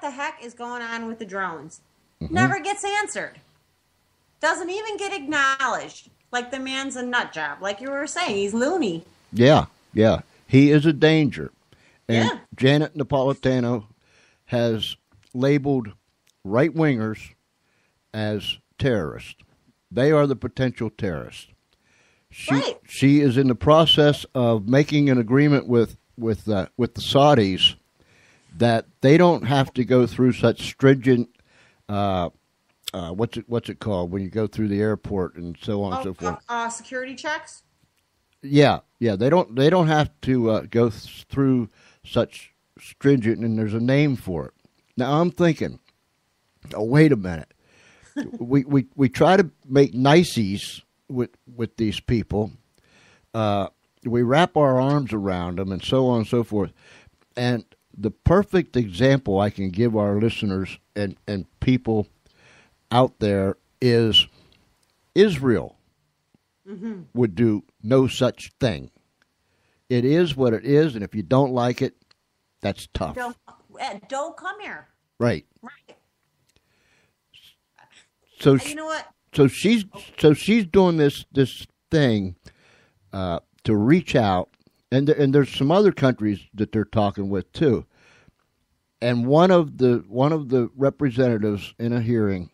the heck is going on with the drones? Mm-hmm. Never gets answered. Doesn't even get acknowledged. Like the man's a nut job. Like you were saying, he's loony. Yeah. He is a danger. And Janet Napolitano has labeled right-wingers as terrorists. They are the potential terrorists. She is in the process of making an agreement with the Saudis that they don't have to go through such stringent what's it called when you go through the airport and so on and so forth. Security checks. Yeah. They don't have to go through such stringent, and there's a name for it. Now I'm thinking, wait a minute. we try to make niceties with these people. We wrap our arms around them and so on and so forth. And the perfect example I can give our listeners and people out there is Israel would do no such thing. It is what it is, and if you don't like it, that's tough. Don't come here. Right. So you know what? So she's doing this thing to reach out, and there's some other countries that they're talking with too. And one of the representatives in a hearing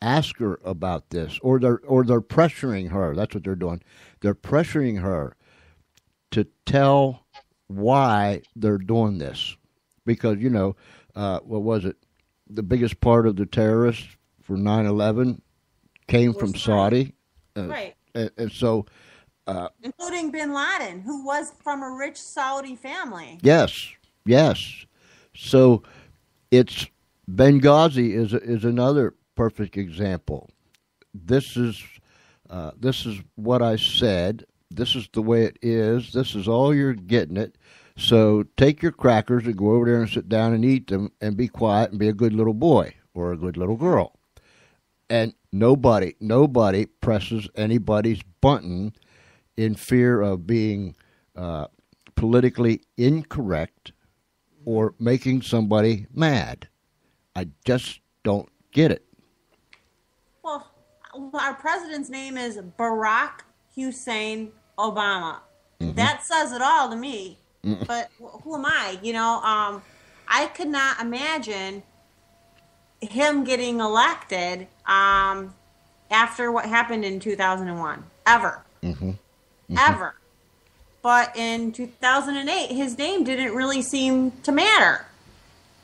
asked her about this, or they're pressuring her. That's what they're doing. They're pressuring her to tell why they're doing this, because what was it? The biggest part of the terrorists for 9/11 came from Saudi, right? And so, including Bin Laden, who was from a rich Saudi family. Yes. So, it's Benghazi is another perfect example. This is what I said. This is the way it is. This is all you're getting it. So take your crackers and go over there and sit down and eat them and be quiet and be a good little boy or a good little girl. And nobody presses anybody's button in fear of being politically incorrect or making somebody mad. I just don't get it. Well, our president's name is Barack Hussein Obama. Mm-hmm. That says it all to me. Mm-hmm. But who am I? I could not imagine him getting elected after what happened in 2001. Ever. Mm-hmm. Mm-hmm. Ever. But in 2008, his name didn't really seem to matter.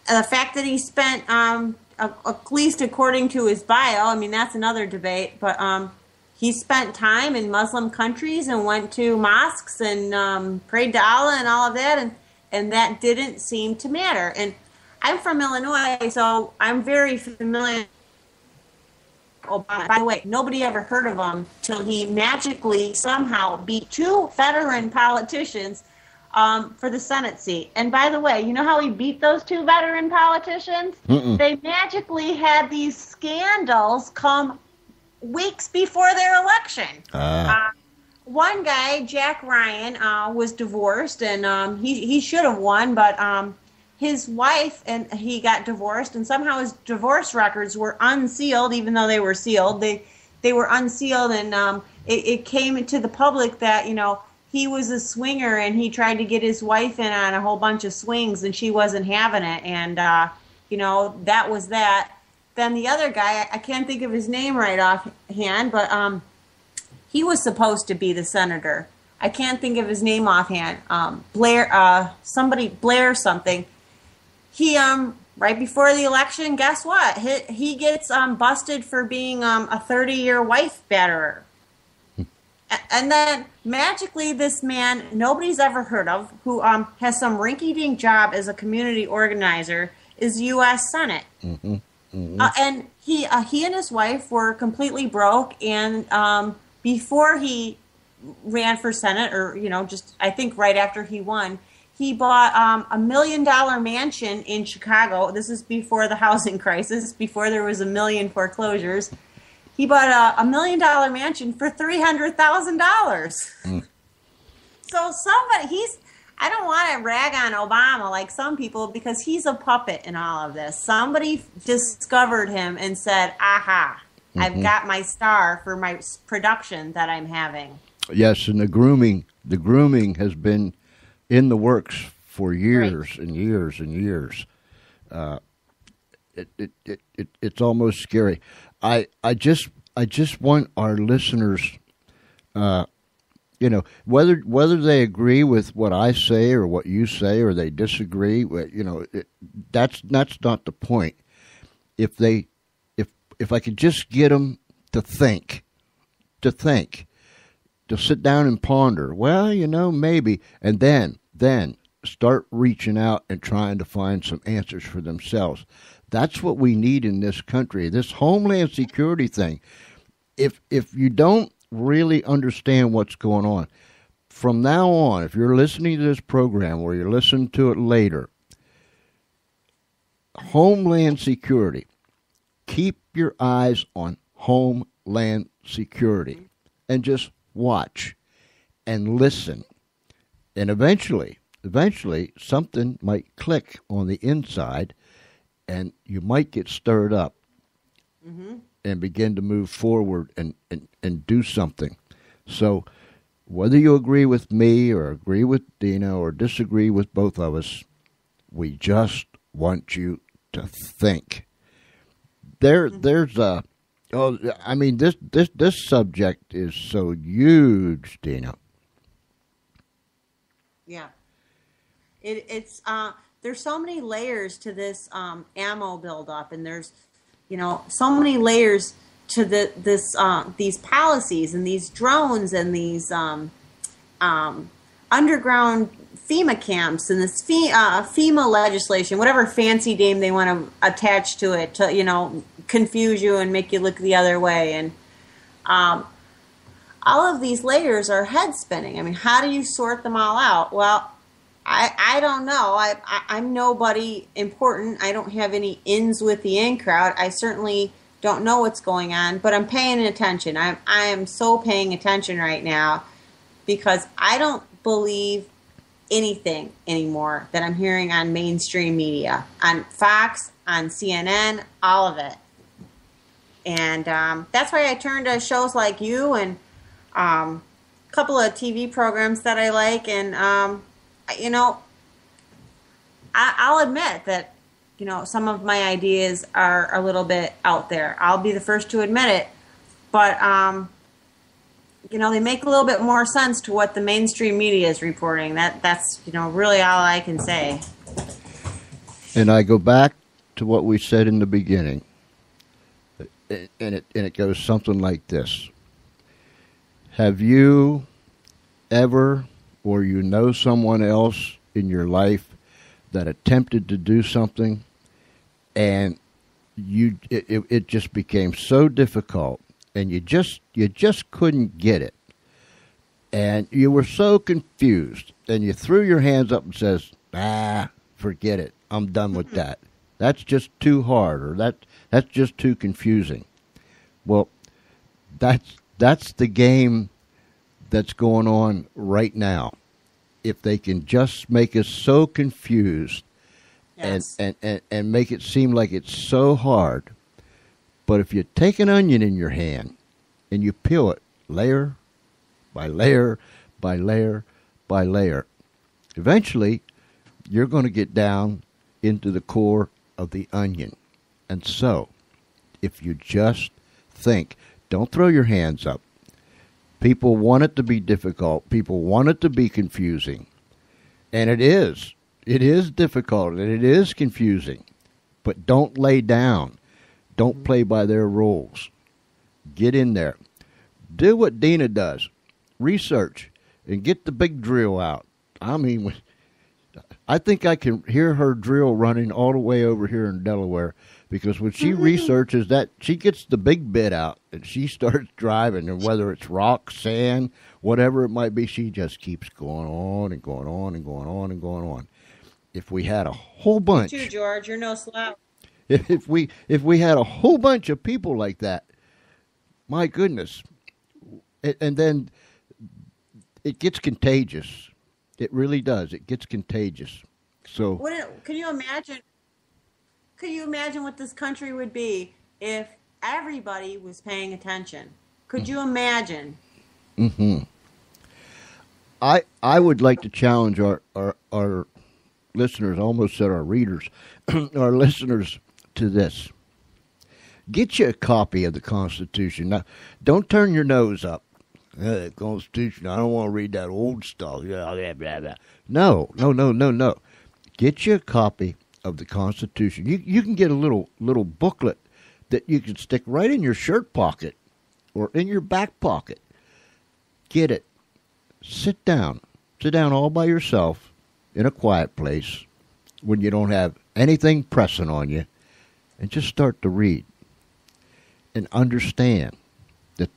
The fact that he spent, at least according to his bio, I mean, that's another debate, but he spent time in Muslim countries and went to mosques and prayed to Allah and all of that, and that didn't seem to matter. And I'm from Illinois, so I'm very familiar. Oh, by the way, nobody ever heard of him till he magically somehow beat 2 veteran politicians for the Senate seat. And by the way, you know how he beat those 2 veteran politicians? Mm-mm. They magically had these scandals come weeks before their election. One guy, Jack Ryan, was divorced, and he should have won, but his wife and he got divorced, and somehow his divorce records were unsealed, even though they were sealed. They were unsealed, and it came to the public that, he was a swinger, and he tried to get his wife in on a whole bunch of swings, and she wasn't having it, and, that was that. Then the other guy, I can't think of his name right offhand, but he was supposed to be the senator. I can't think of his name offhand. Blair something. He, right before the election, guess what? He gets busted for being a 30-year wife batterer. And then magically this man nobody's ever heard of, who has some rinky-dink job as a community organizer, is U.S. Senate. Mm-hmm. Mm-hmm. And he and his wife were completely broke, and before he ran for Senate, or, just I think right after he won, he bought $1 million mansion in Chicago. This is before the housing crisis, before there was 1 million foreclosures. He bought $1 million mansion for $300,000. Mm. So I don't want to rag on Obama like some people, because he's a puppet in all of this. Somebody discovered him and said, aha, mm-hmm. I've got my star for my production that I'm having. Yes, and the grooming has been in the works for years and years and years. It's almost scary. I just want our listeners, whether they agree with what I say or what you say, or they disagree, that's not the point. If I could just get them to think, to sit down and ponder, maybe, and then start reaching out and trying to find some answers for themselves. That's what we need in this country. This Homeland Security thing, if you don't really understand what's going on, from now on, if you're listening to this program or you're listening to it later, Homeland Security, keep your eyes on Homeland Security and just watch and listen. And eventually something might click on the inside, and you might get stirred up mm-hmm. and begin to move forward and do something. So whether you agree with me or agree with Dina or disagree with both of us, we just want you to think. There's a this subject is so huge, Dina. Yeah. It's there's so many layers to this ammo buildup, and there's so many layers to these policies and these drones and these underground FEMA camps and this FEMA legislation, whatever fancy name they want to attach to it to confuse you and make you look the other way, and all of these layers are head spinning. I mean, how do you sort them all out? Well, I don't know. I'm nobody important. I don't have any ins with the in crowd. I certainly don't know what's going on, but I'm paying attention. I am so paying attention right now because I don't believe anything anymore that I'm hearing on mainstream media, on Fox, on CNN, all of it. And that's why I turn to shows like you and a couple of TV programs that I like. And, you know, I'll admit that, you know, some of my ideas are a little bit out there. I'll be the first to admit it. But, you know, they make a little bit more sense to what the mainstream media is reporting. That's, you know, really all I can say. And I go back to what we said in the beginning. And it goes something like this. Have you ever, or you know someone else in your life that attempted to do something and it just became so difficult and you just couldn't get it, and you were so confused and you threw your hands up and says, forget it, I'm done with that, that's just too hard, or that's just too confusing? Well, that's the game that's going on right now. If they can just make us so confused, yes, and make it seem like it's so hard. But if you take an onion in your hand and you peel it layer by layer by layer by layer, eventually you're going to get down into the core of the onion. And so, if you just think, don't throw your hands up. People want it to be difficult. People want it to be confusing. And it is. It is difficult and it is confusing. But don't lay down. Don't play by their rules. Get in there. Do what Dina does. Research and get the big drill out. I mean, I think I can hear her drill running all the way over here in Delaware, because when she researches that, she gets the big bit out and she starts driving, and whether it's rock, sand, whatever it might be, she just keeps going on and going on and going on and going on. If we had a whole bunch, you too, George, you're no slouch. If we had a whole bunch of people like that, my goodness, and then it gets contagious. It really does. It gets contagious. So, can you imagine? Could you imagine what this country would be if everybody was paying attention? Could you imagine? Mm-hmm. I would like to challenge our listeners, I almost said our readers, our listeners, to this. Get you a copy of the Constitution. Now, don't turn your nose up. The Constitution, I don't want to read that old stuff. Blah, blah, blah. No. Get you a copy of the Constitution. You can get a little booklet that you can stick right in your shirt pocket or in your back pocket. Get it. Sit down all by yourself in a quiet place when you don't have anything pressing on you, and just start to read and understand that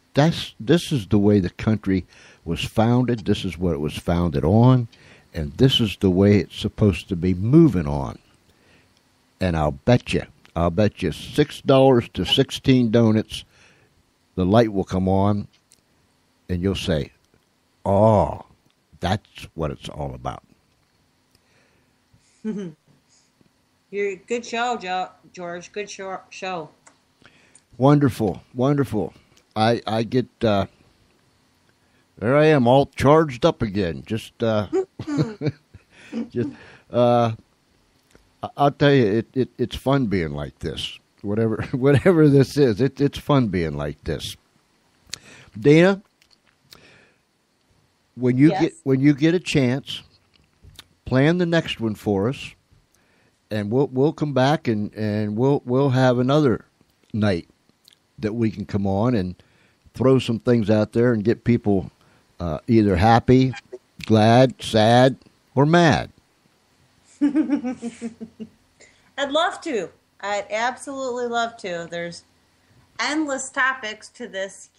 this is the way the country was founded. This is what it was founded on, and this is the way it's supposed to be moving on. And I'll bet you $6 to 16 donuts, the light will come on, and you'll say, "Oh, that's what it's all about." You're a good show, George. Good show. Wonderful. I get there. I am all charged up again. Just I'll tell you, it's fun being like this. Whatever this is, it's fun being like this. Dina, when you get a chance, plan the next one for us, and we'll come back and we'll have another night that we can come on and throw some things out there and get people either happy, glad, sad, or mad. I'd love to. I'd absolutely love to. There's endless topics to this,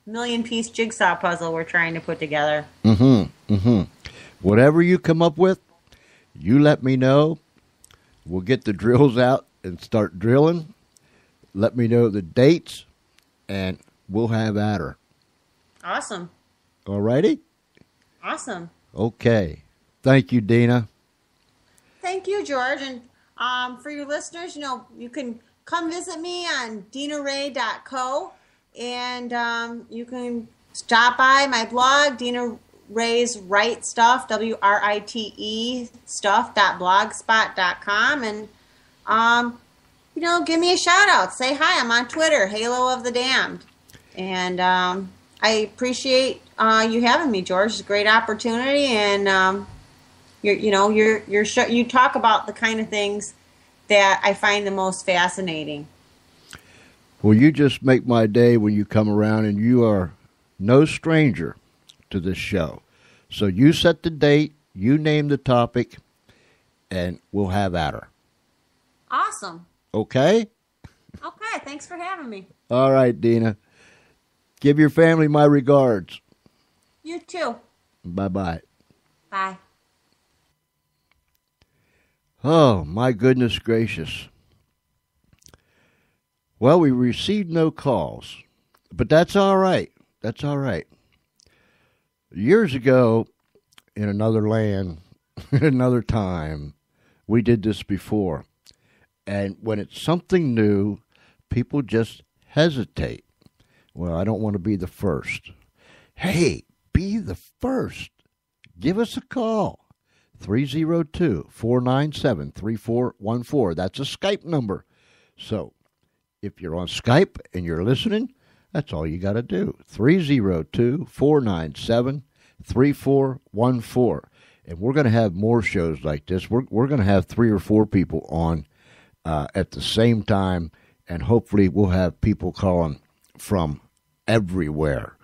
million-piece jigsaw puzzle we're trying to put together. Whatever you come up with, you let me know. We'll get the drills out and start drilling. Let me know the dates, and we'll have at her. Awesome. All righty? Awesome. Okay. Thank you, Dina. Thank you, George. And for your listeners, you can come visit me on dinarae.co, and you can stop by my blog, Dina Rae's Write Stuff, WRITE stuff.blogspot.com, and give me a shout out. Say hi. I'm on Twitter, Halo of the Damned, and I appreciate you having me, George. It's a great opportunity, and you talk about the kind of things that I find the most fascinating. Well, you just make my day when you come around, and you are no stranger to this show. So you set the date, you name the topic, and we'll have at her. Awesome. Okay? Okay, thanks for having me. All right, Dina. Give your family my regards. You too. Bye-bye. Bye. Oh, my goodness gracious. Well, we received no calls, but that's all right. That's all right. Years ago, in another land, in another time, we did this before. And when it's something new, people just hesitate. Well, I don't want to be the first. Hey, be the first. Give us a call. 302-497-3414. That's a Skype number. So if you're on Skype and you're listening, that's all you got to do. 302-497-3414. And we're going to have more shows like this. We're going to have 3 or 4 people on at the same time, and hopefully we'll have people calling from everywhere,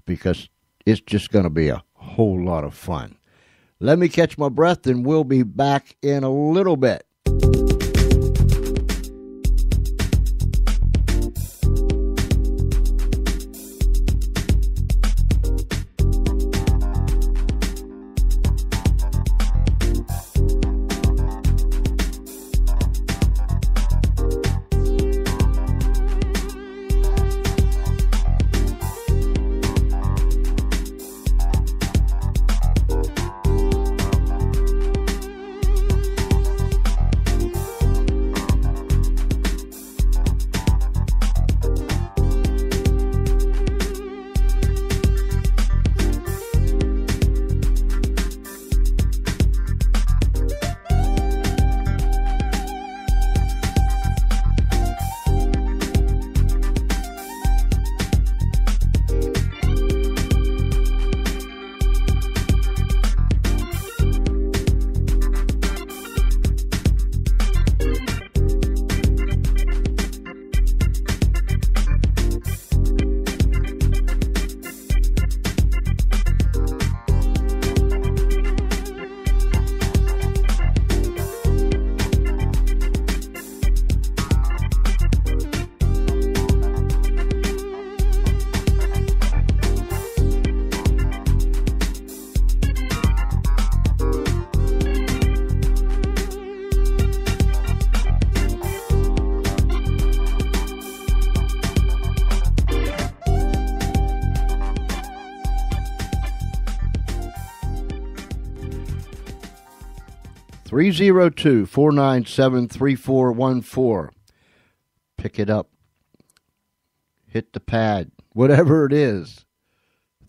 because it's just going to be a whole lot of fun. Let me catch my breath, and we'll be back in a little bit. Three 302-497-3414. Pick it up. Hit the pad. Whatever it is.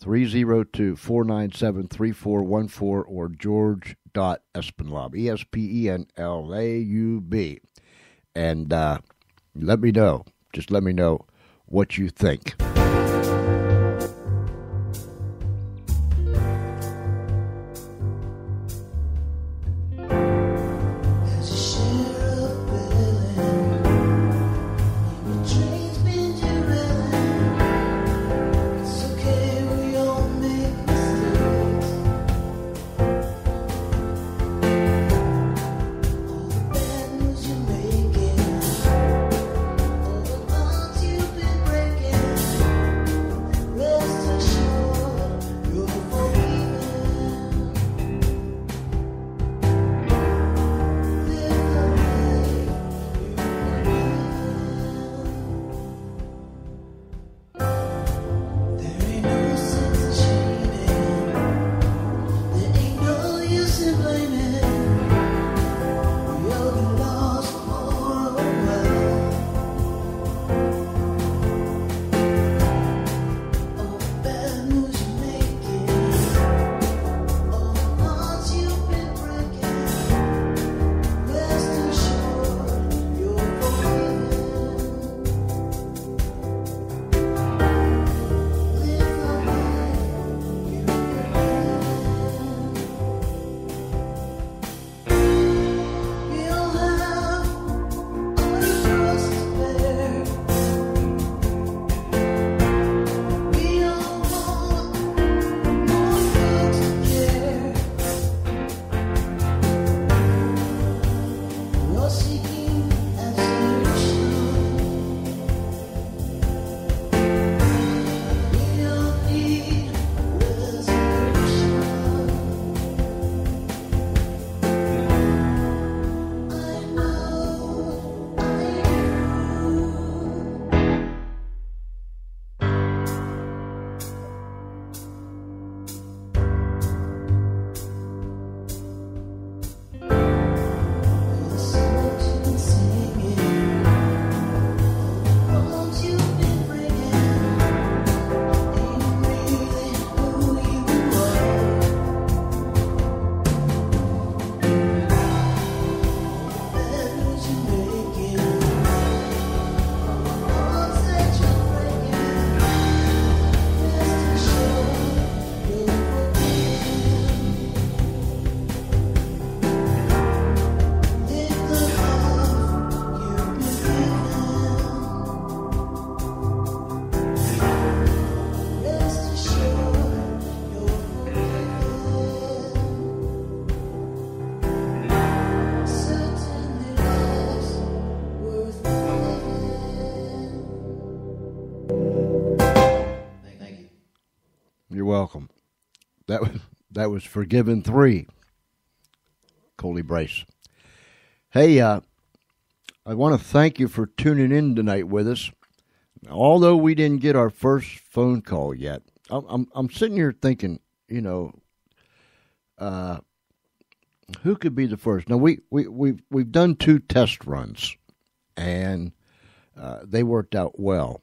302-497-3414 or George.Espenlaub. Espenlaub. And let me know. Just let me know what you think. Thank you. You're welcome. That was Forgiven 3. Coley Brace. Hey, I want to thank you for tuning in tonight with us. Although we didn't get our first phone call yet, I'm sitting here thinking, who could be the first? Now we've done 2 test runs, and they worked out well,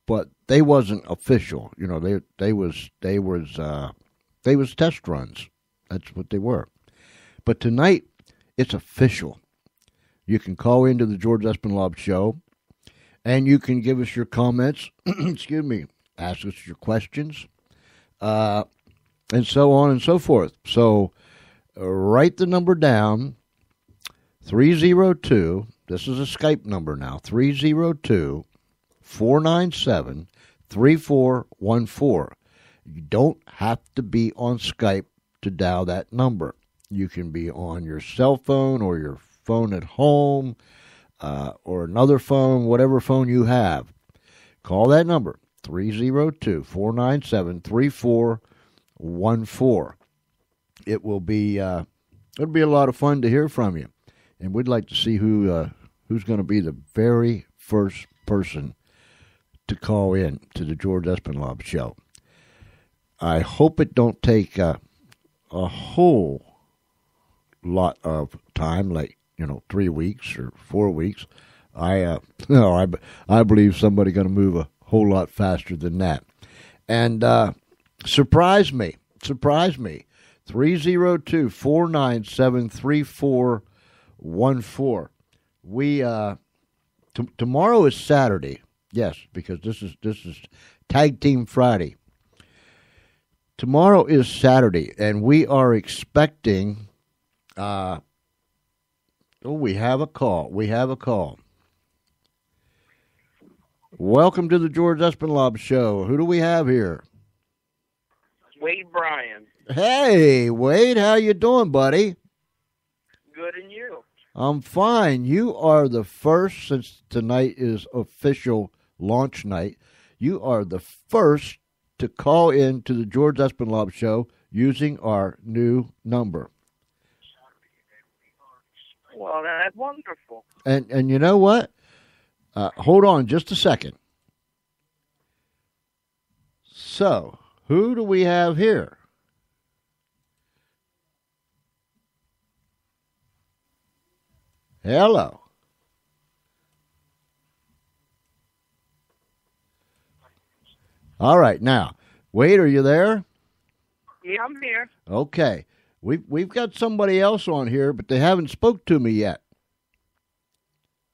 but they wasn't official. They was test runs. That's what they were. But tonight it's official. You can call into the George Espinlov Show, and you can give us your comments. Excuse me. Ask us your questions. And so on and so forth. So write the number down, 302, this is a Skype number now, 302-497-3414. You don't have to be on Skype to dial that number. You can be on your cell phone or your phone at home or another phone, whatever phone you have. Call that number, 302-497-3414. It will be it'll be a lot of fun to hear from you, and we'd like to see who's going to be the very first person to call in to the George Espinlov Show. I hope it don't take a whole lot of time, like 3 weeks or 4 weeks. I believe somebody's going to move a whole lot faster than that, and. Surprise me. 302-497-3414. We tomorrow is Saturday. Yes, because this is Tag Team Friday. Tomorrow is Saturday, and we are expecting we have a call. Welcome to the George Espinlov Show. Who do we have here? Wade Bryan. Hey, Wade, how you doing, buddy? Good, and you? I'm fine. You are the first, since tonight is official launch night, you are the first to call in to the George Espinlov Show using our new number. Well, that's wonderful. And you know what? Hold on just a second. So, who do we have here? Hello. All right, now, Wade, are you there? Yeah, I'm here. Okay. We've got somebody else on here, but they haven't spoke to me yet.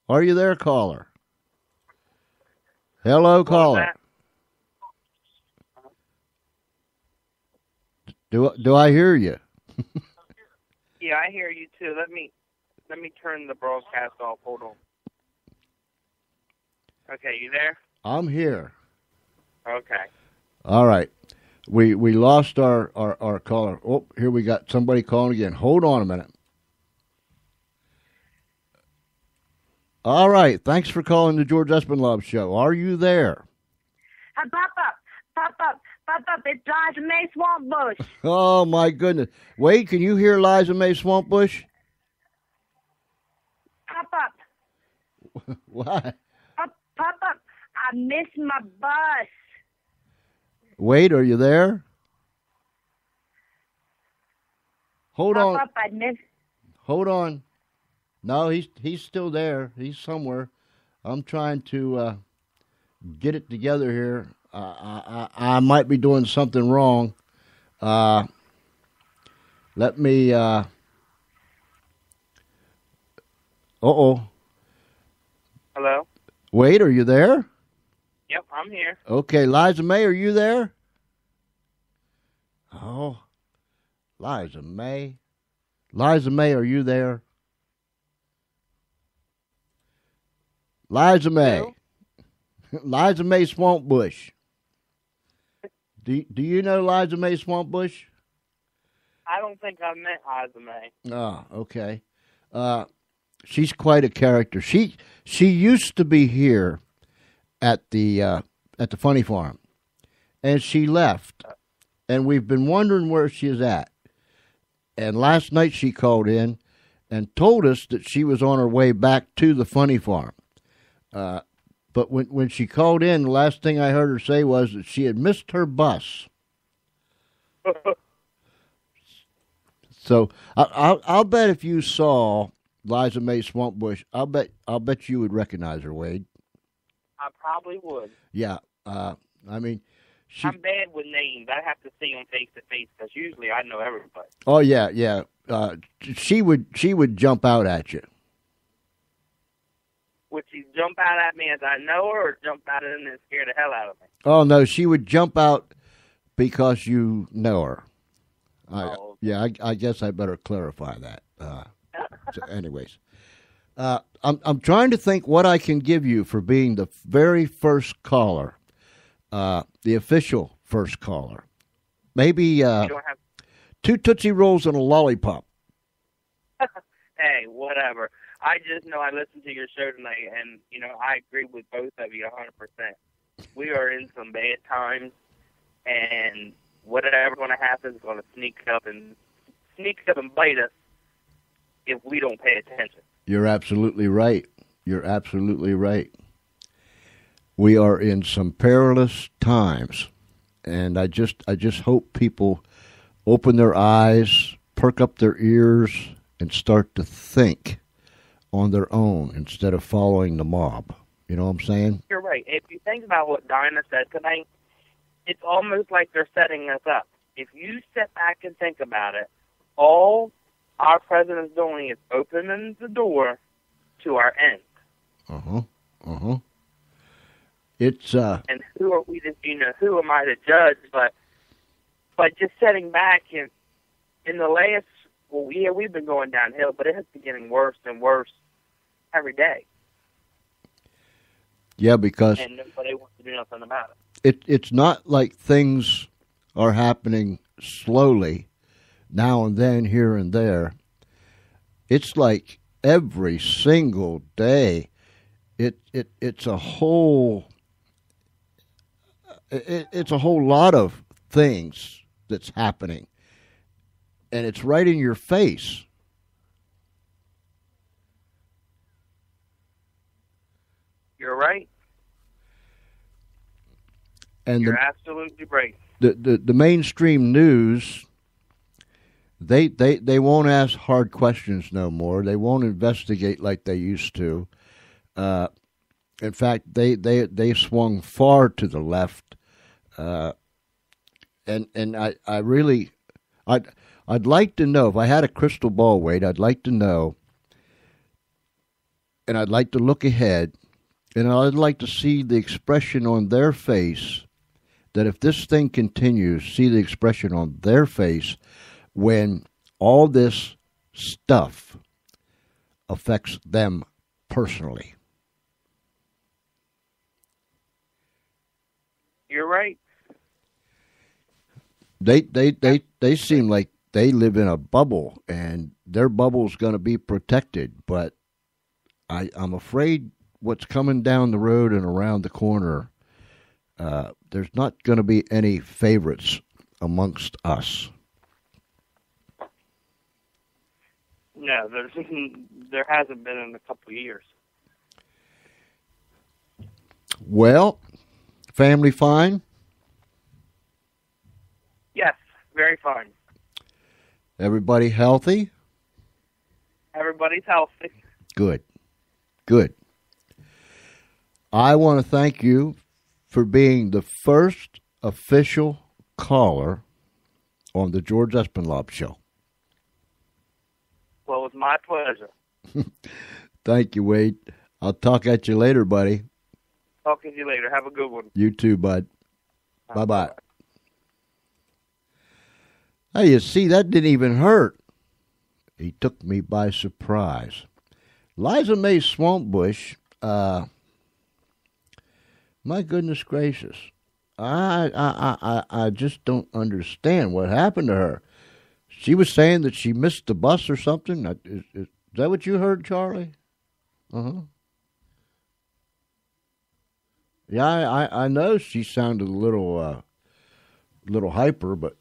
Are you there, caller? Hello, caller. Do I hear you? Yeah, I hear you too. Let me turn the broadcast off. Hold on. Okay, you there? I'm here. Okay. All right. We lost our caller. Oh, here we got somebody calling again. Hold on a minute. All right. Thanks for calling the George Espinlov Show. Are you there? Pop up. It's Liza May Swampbush. Oh, my goodness. Wade, can you hear Liza May Swampbush? Pop up. What? Pop up. I missed my bus. Wade, are you there? Hold on. Pop up. I missed. Hold on. No, he's still there. He's somewhere. I'm trying to get it together here. I might be doing something wrong. Let me. Uh-oh. Hello? Wade, are you there? Yep, I'm here. Okay, Liza May, are you there? Oh, Liza May. Liza May, are you there? Liza May. Hello? Liza May Swampbush. Do you know Liza May Swampbush? I don't think I met Liza May. Oh, okay. she's quite a character. She used to be here at the Funny Farm, and she left, and we've been wondering where she is at. And last night she called in and told us that she was on her way back to the Funny Farm. But when she called in, the last thing I heard her say was that she had missed her bus. So I'll bet if you saw Liza Mae Swampbush, I'll bet you would recognize her, Wade. I probably would. Yeah. I mean, I'm bad with names. I have to see them face to face because usually I know everybody. Oh yeah. She would jump out at you. Would she jump out at me as I know her, or jump out and then scare the hell out of me? Oh no, she would jump out because you know her. Yeah, I guess I better clarify that. So anyways, I'm trying to think what I can give you for being the very first caller, the official first caller. Maybe 2 Tootsie Rolls and a lollipop. Hey, whatever. I just know I listened to your show tonight, and I agree with both of you 100%. We are in some bad times, and whatever's going to happen is going to sneak up and bite us if we don't pay attention. You're absolutely right. We are in some perilous times, and I just hope people open their eyes, perk up their ears, and start to think on their own instead of following the mob. You know what I'm saying? You're right. If you think about what Dinah said tonight, it's almost like they're setting us up. If you sit back and think about it, all our president's doing is opening the door to our end. It's and who are we to, who am I to judge? But just sitting back and in the last, we've been going downhill, but it has been getting worse and worse every day. Yeah, because and nobody wants to do nothing about it. It's not like things are happening slowly now and then, here and there. It's like every single day. It's a whole lot of things that's happening, and it's right in your face. You're right. And you're absolutely right. The mainstream news, they won't ask hard questions no more. They won't investigate like they used to. In fact, they swung far to the left, and I'd like to know, if I had a crystal ball, Wade, I'd like to know, and I'd like to look ahead, and I'd like to see the expression on their face, that if this thing continues, see the expression on their face when all this stuff affects them personally. You're right. They seem like they live in a bubble, and their bubble's going to be protected. But I'm afraid what's coming down the road and around the corner, there's not going to be any favorites amongst us. No, there hasn't been in a couple of years. Well, family fine? Yes, very fine. Everybody healthy? Everybody's healthy. Good. I want to thank you for being the first official caller on the George Espinlaub Show. Well, it was my pleasure. Thank you, Wade. I'll talk at you later, buddy. Talk to you later. Have a good one. You too, bud. Bye-bye. Hey, you see, that didn't even hurt. He took me by surprise. Liza Mae Swampbush, my goodness gracious. I just don't understand what happened to her. She was saying that she missed the bus or something. Is that what you heard, Charlie? Uh-huh. Yeah, I know she sounded a little hyper, but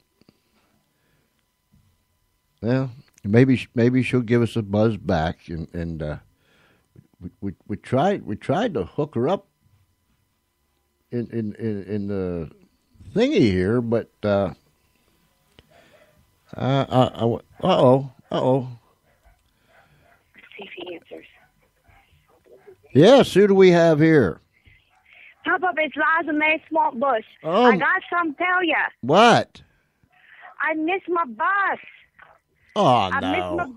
yeah, maybe she'll give us a buzz back, and we tried to hook her up in the thingy here, but uh-oh. See if he answers. Yes, who do we have here? Pop up, it's Liza May Swamp Bush. Oh. I got something to tell you. What? I missed my bus. Oh, I no.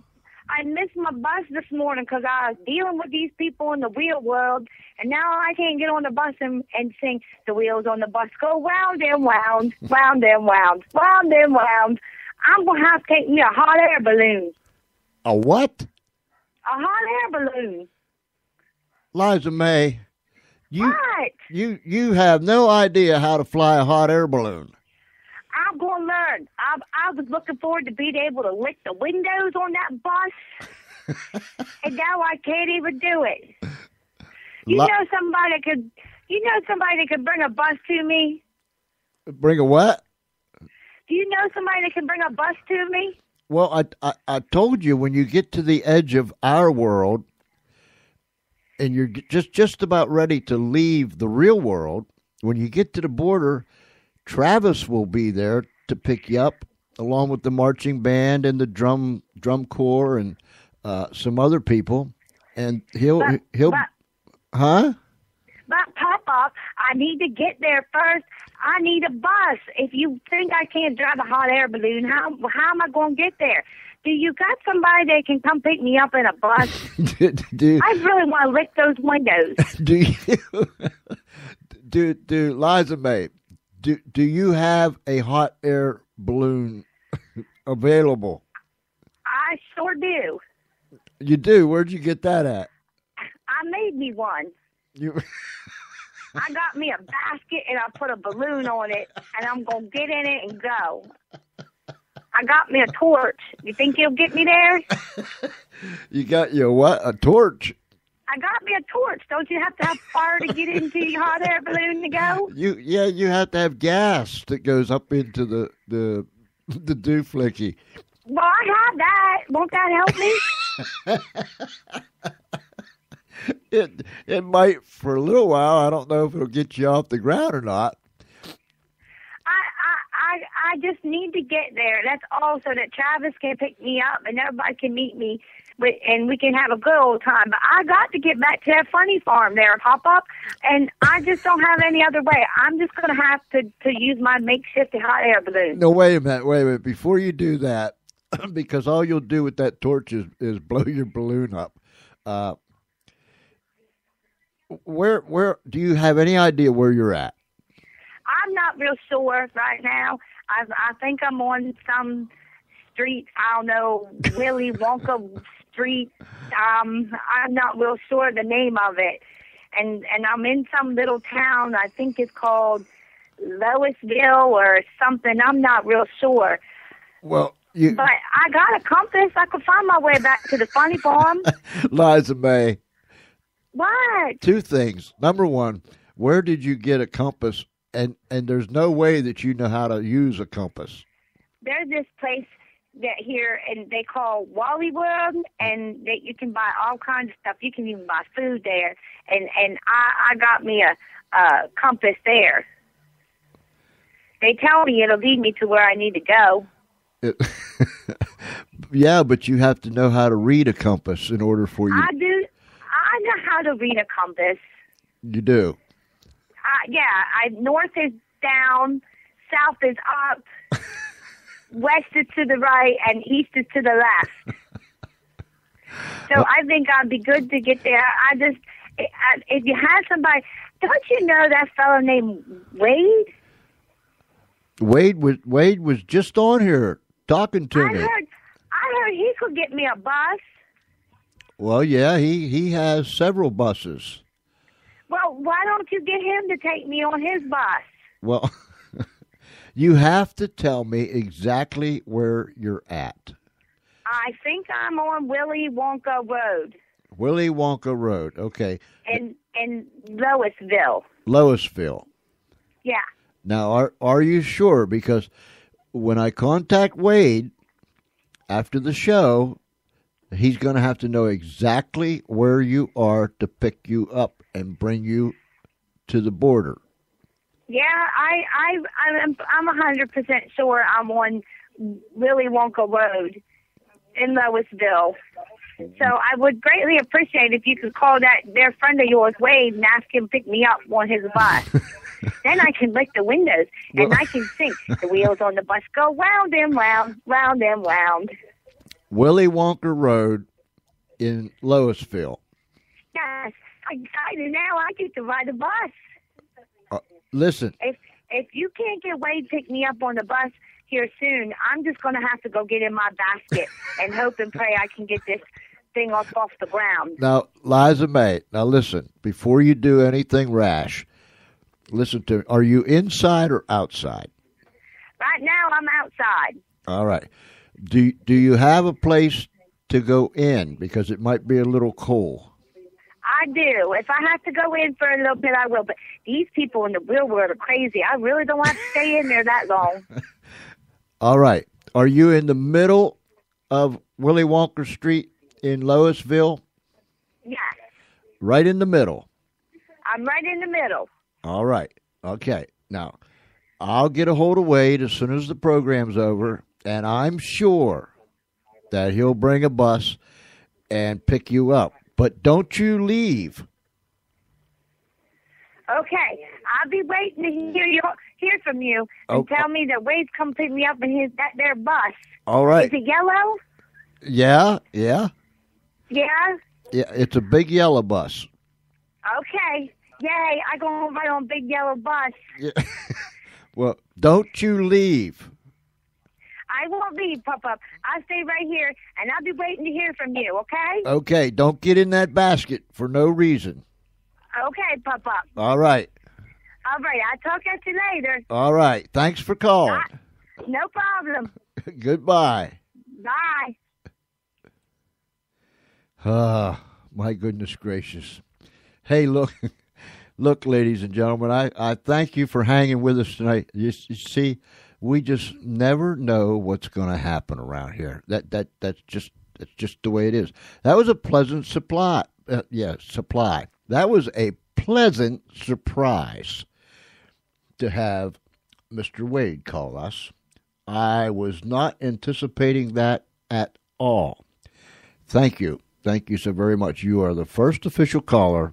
missed my bus this morning because I was dealing with these people in the real world, and now I can't get on the bus and sing the wheels on the bus go round and round, round and round, round and round. I'm going to have to take me a hot air balloon. A what? A hot air balloon. Liza May, What? you have no idea how to fly a hot air balloon. I'm going to learn. I was looking forward to being able to lick the windows on that bus, and now I can't even do it. You know somebody that could bring a bus to me? Bring a what? Do you know somebody that can bring a bus to me? Well, I told you, when you get to the edge of our world and you're just about ready to leave the real world, when you get to the border, Travis will be there to pick you up, along with the marching band and the drum corps and some other people, and he'll huh? But Papa, I need to get there first. I need a bus. If you think I can't drive a hot air balloon, how am I going to get there? Do you got somebody that can come pick me up in a bus? I really want to lick those windows. Do Liza May, do you have a hot air balloon available? I sure do. You do? Where'd you get that at? I made me one. I got me a basket and I put a balloon on it, and I'm going to get in it and go. I got me a torch. You think you'll get me there? You got your what? A torch? I got me a torch. Don't you have to have fire to get into your hot air balloon to go? You have to have gas that goes up into the dooflicky. Well, I have that. Won't that help me? It might for a little while. I don't know if it'll get you off the ground or not. I just need to get there. That's all, so that Travis can pick me up and everybody can meet me, and we can have a good old time. But I got to get back to that funny farm there, Pop-Up, and I just don't have any other way. I'm just going to have to use my makeshift hot air balloon. No, wait a minute. Before you do that, because all you'll do with that torch is blow your balloon up. Where do you have any idea where you're at? I'm not real sure right now. I think I'm on some street. I don't know, Willy Wonka Street. I'm not real sure the name of it. And I'm in some little town. I think it's called Loisville or something. I'm not real sure. Well, but I got a compass. I could find my way back to the funny farm. Liza May. What? Two things. Number one, where did you get a compass? And there's no way that you know how to use a compass. There's this place that here, and they call Wally World, and that you can buy all kinds of stuff. You can even buy food there. And I got me a compass there. They tell me it'll lead me to where I need to go. Yeah, but you have to know how to read a compass in order for you. I do. I know how to read a compass. You do? North is down, south is up, west is to the right, and east is to the left. So I think I'd be good to get there. If you have somebody, don't you know that fellow named Wade? Wade was just on here talking to me. I heard he could get me a bus. Well, yeah, he has several buses. Well, why don't you get him to take me on his bus? Well, you have to tell me exactly where you're at. I think I'm on Willy Wonka Road. Willy Wonka Road. Okay. In Louisville. Louisville. Yeah. Now, are you sure? Because when I contact Wade after the show, he's going to have to know exactly where you are to pick you up and bring you to the border. Yeah, I'm 100% sure I'm on Willy Wonka Road in Louisville. So I would greatly appreciate if you could call their friend of yours, Wade, and ask him to pick me up on his bus. Then I can lick the windows and I can sing. The wheels on the bus go round and round, round and round. Willy Wonka Road in Louisville. Yes, I'm excited now. I get to ride a bus. Listen. If you can't get Wade to pick me up on the bus here soon, I'm just going to have to go get in my basket and hope and pray I can get this thing off the ground. Now, Liza May, listen, before you do anything rash, listen to me. Are you inside or outside? Right now, I'm outside. All right. Do you have a place to go in? Because it might be a little cold. I do. If I have to go in for a little bit, I will. But these people in the real world are crazy. I really don't have to stay in there that long. All right. Are you in the middle of Willy Wonka Street in Louisville? Yes. Right in the middle. I'm right in the middle. All right. Okay. Now, I'll get a hold of Wade as soon as the program's over, and I'm sure that he'll bring a bus and pick you up. But don't you leave. Okay. I'll be waiting to hear from you and tell me that Wade's come pick me up in their bus. All right. Is it yellow? Yeah. Yeah? Yeah, it's a big yellow bus. Okay. Yay, I go right on big yellow bus. Yeah. Well, don't you leave. I won't leave, Papa. I'll stay right here, and I'll be waiting to hear from you, okay? Okay, don't get in that basket for no reason. Okay, Papa. All right. All right, I'll talk at you later. All right, thanks for calling. No problem. Goodbye. Bye. My goodness gracious. Hey, look, ladies and gentlemen, I thank you for hanging with us tonight. You see, we just never know what's going to happen around here. That's just the way it is. That was a pleasant supply. Supply. That was a pleasant surprise to have Mr. Wade call us. I was not anticipating that at all. Thank you. Thank you so very much. You are the first official caller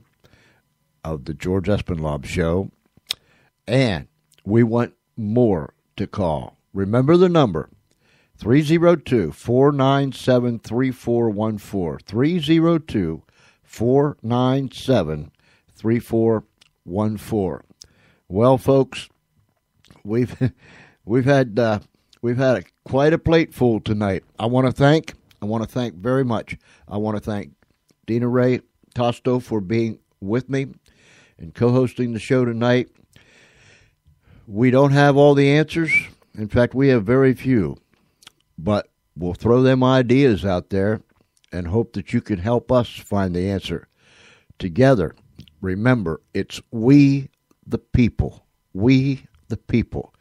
of the George Espinlaub Show, and we want more to call. Remember the number, 302-497-3414, 302-497-3414. Well, folks, we've had quite a plate full tonight. I want to thank very much. I want to thank Dina Rae Tosto for being with me and co-hosting the show tonight. We don't have all the answers. In fact, we have very few. But we'll throw them ideas out there and hope that you can help us find the answer. Together, remember, it's we the people. We the people.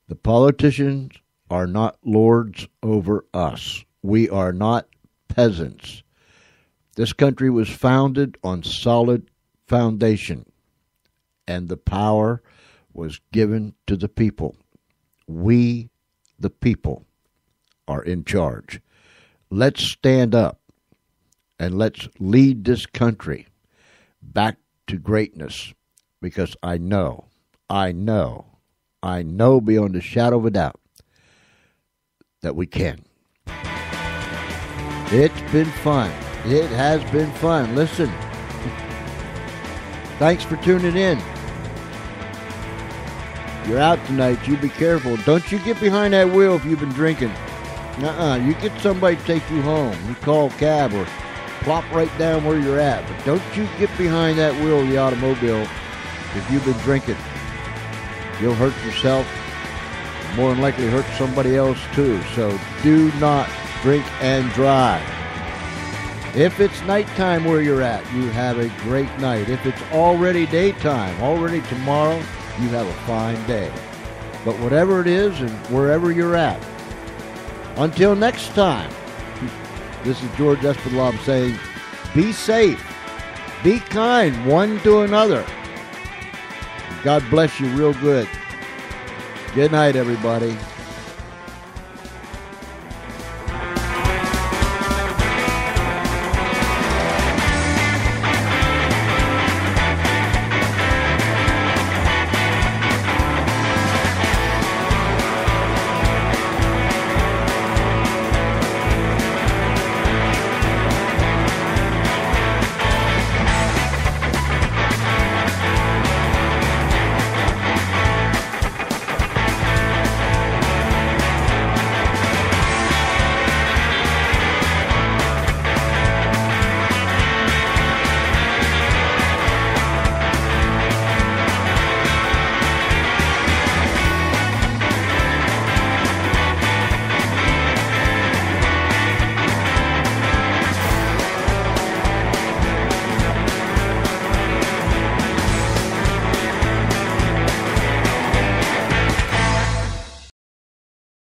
The politicians are not lords over us. We are not peasants. This country was founded on solid foundation, and the power was given to the people. We, the people, are in charge. Let's stand up and let's lead this country back to greatness, because I know beyond a shadow of a doubt that we can. It's been fun. It has been fun. Listen, thanks for tuning in. You're out tonight. You be careful. Don't you get behind that wheel if you've been drinking. You get somebody to take you home. You call a cab or plop right down where you're at. But don't you get behind that wheel of the automobile if you've been drinking. You'll hurt yourself. More than likely hurt somebody else too. So do not drink, and drive. If it's nighttime where you're at, you have a great night. If it's already daytime, already tomorrow, you have a fine day. But whatever it is and wherever you're at, until next time, this is George Espinlov saying, be safe, be kind one to another. God bless you real good. Good night, everybody.